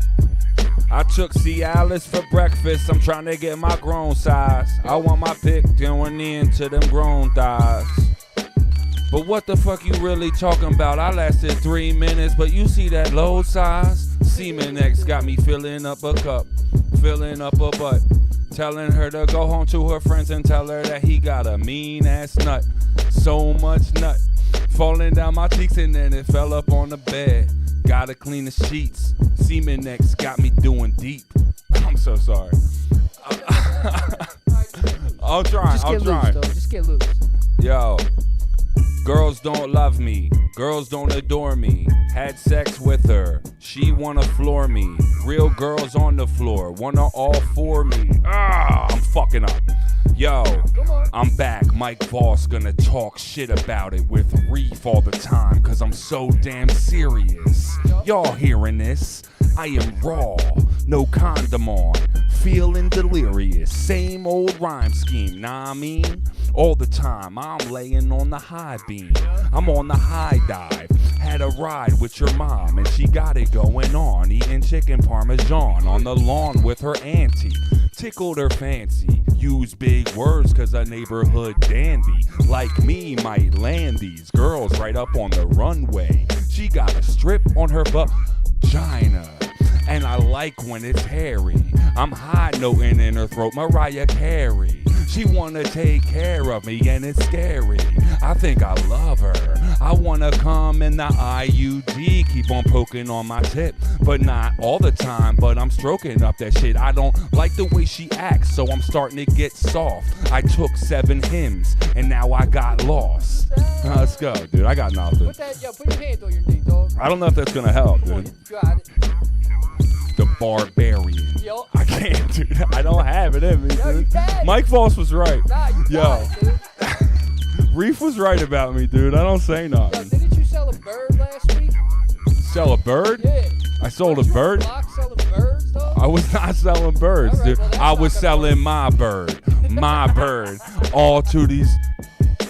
I took Cialis for breakfast. I'm trying to get my grown size. I want my pick going into them grown thighs. But what the fuck you really talking about? I lasted 3 minutes, but you see that load size? Semen X got me filling up a cup, filling up a butt, telling her to go home to her friends and tell her that he got a mean ass nut. So much nut falling down my cheeks and then it fell up on the bed. Gotta clean the sheets. Semen X got me doing deep. I'm so sorry. I'll try. Just get loose. Yo. Girls don't love me, girls don't adore me. Had sex with her, she wanna floor me. Real girls on the floor, wanna all for me. I'm fucking up. Yo, I'm back. Mike Voss gonna talk shit about it with Reef all the time, cause I'm so damn serious. Y'all hearing this? I am raw, no condom on, feeling delirious. Same old rhyme scheme, nah I mean? All the time, I'm laying on the high beam. I'm on the high dive. Had a ride with your mom, and she got it going on. Eating chicken parmesan on the lawn with her auntie. Tickled her fancy. Use big words, cause a neighborhood dandy like me might land these girls right up on the runway. She got a strip on her vagina, and I like when it's hairy. I'm high noting in her throat, Mariah Carey. She wanna take care of me and it's scary. I think I love her. I wanna come in the IUD, keep on poking on my tip, but not all the time, but I'm stroking up that shit. I don't like the way she acts, so I'm starting to get soft. I took 7 hymns and now I got lost. Let's go, dude. I got nothing. Put your hand on your knee, dog. I don't know if that's gonna help, dude. You got it. The Barbarian. Yo. I can't, dude. I don't have it in me, Yo, dude. you got it. Mike Voss was right. Nah, you Yo. got it, dude. Reef was right about me, dude. I don't say Yo, nothing. didn't you sell a bird last week? Sell a bird? Yeah. I sold a Weren't you on bird? the block selling birds, dog? I was not selling birds, All right, dude. well, that's I not was gonna selling work. my bird. My bird. All to these.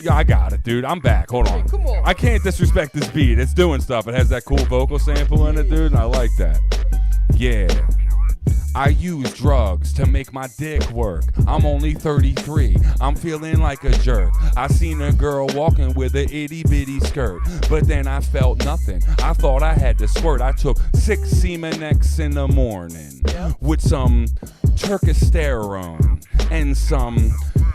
Yeah, I got it, dude. I'm back. Hold on. Hey, come on. I can't disrespect this beat. It's doing stuff. It has that cool vocal sample in it, dude, and I like that. Yeah. I use drugs to make my dick work. I'm only 33. I'm feeling like a jerk. I seen a girl walking with an itty bitty skirt, but then I felt nothing. I thought I had to squirt. I took 6 Semenex in the morning with some Turkisterone and some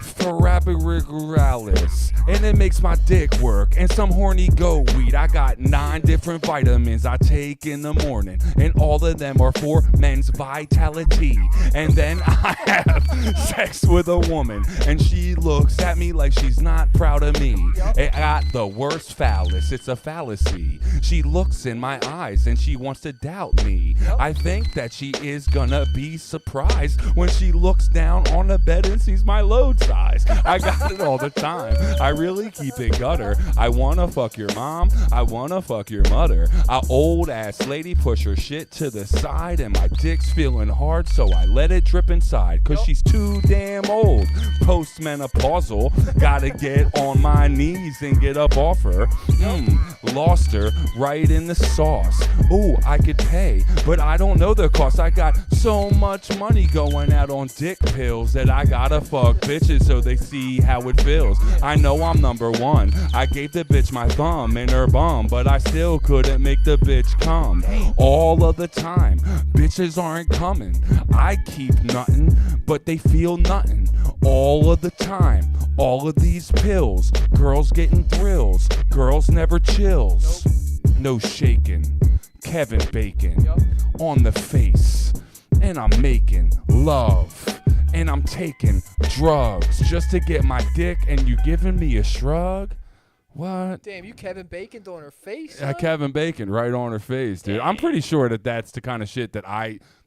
Farabiralis, and it makes my dick work, and some horny goat weed. I got 9 different vitamins I take in the morning, and all of them are for men's vitality. And then I have sex with a woman, and she looks at me like she's not proud of me. It got the worst phallus, it's a fallacy. She looks in my eyes and she wants to doubt me. I think that she is gonna be surprised when she looks down on the bed and sees my load size. I got it all the time. I really keep it gutter. I wanna fuck your mom. I wanna fuck your mother. A old ass lady push her shit to the side, and my dick's feeling hard, so I let it drip inside. Cause she's too damn old. Postmenopausal. Gotta get on my knees and get up off her. Lost her right in the sauce. Ooh, I could pay, but I don't know the cost. I got so much money going out on dick pills that I gotta fuck bitches so they see how it feels. I know I'm number 1. I gave the bitch my thumb in her bum, but I still couldn't make the bitch come. All of the time, bitches aren't coming. I keep nothing, but they feel nothing. All of the time, all of these pills. Girls getting thrills, girls never chills. No shaking, Kevin Bacon on the face, and I'm making love. And I'm taking drugs just to get my dick, and you giving me a shrug? What? Damn, you Kevin Baconed on her face, Yeah, son? Kevin Bacon right on her face, dude. I'm pretty sure that that's the kind of shit that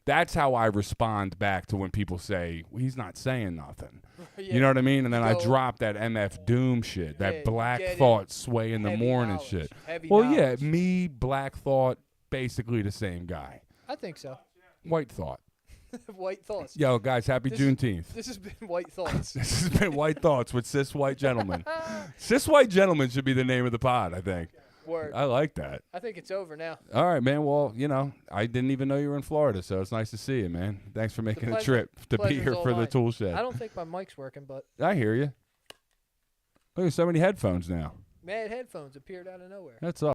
that's how I respond back to when people say, well, he's not saying nothing. Yeah. You know what I mean? And then I Go- drop that MF Doom shit, Yeah, that Black get it. Thought sway in the Heavy morning knowledge. shit. Heavy Well, yeah, knowledge. me, Black Thought, basically the same guy. I think so. White Thought. White Thoughts. Yo, guys, happy This- Juneteenth. This has been White Thoughts. This has been White Thoughts with Cis White Gentlemen. Cis White Gentlemen should be the name of the pod, I think. Word. I like that. I think it's over now. All right, man. Well, you know, I didn't even know you were in Florida, so it's nice to see you, man. Thanks for making a pleasure- trip to be pleasure's here all for the mine. tool shed. I don't think my mic's working, but I hear you. Look at so many headphones now. mad headphones appeared out of nowhere. That's all.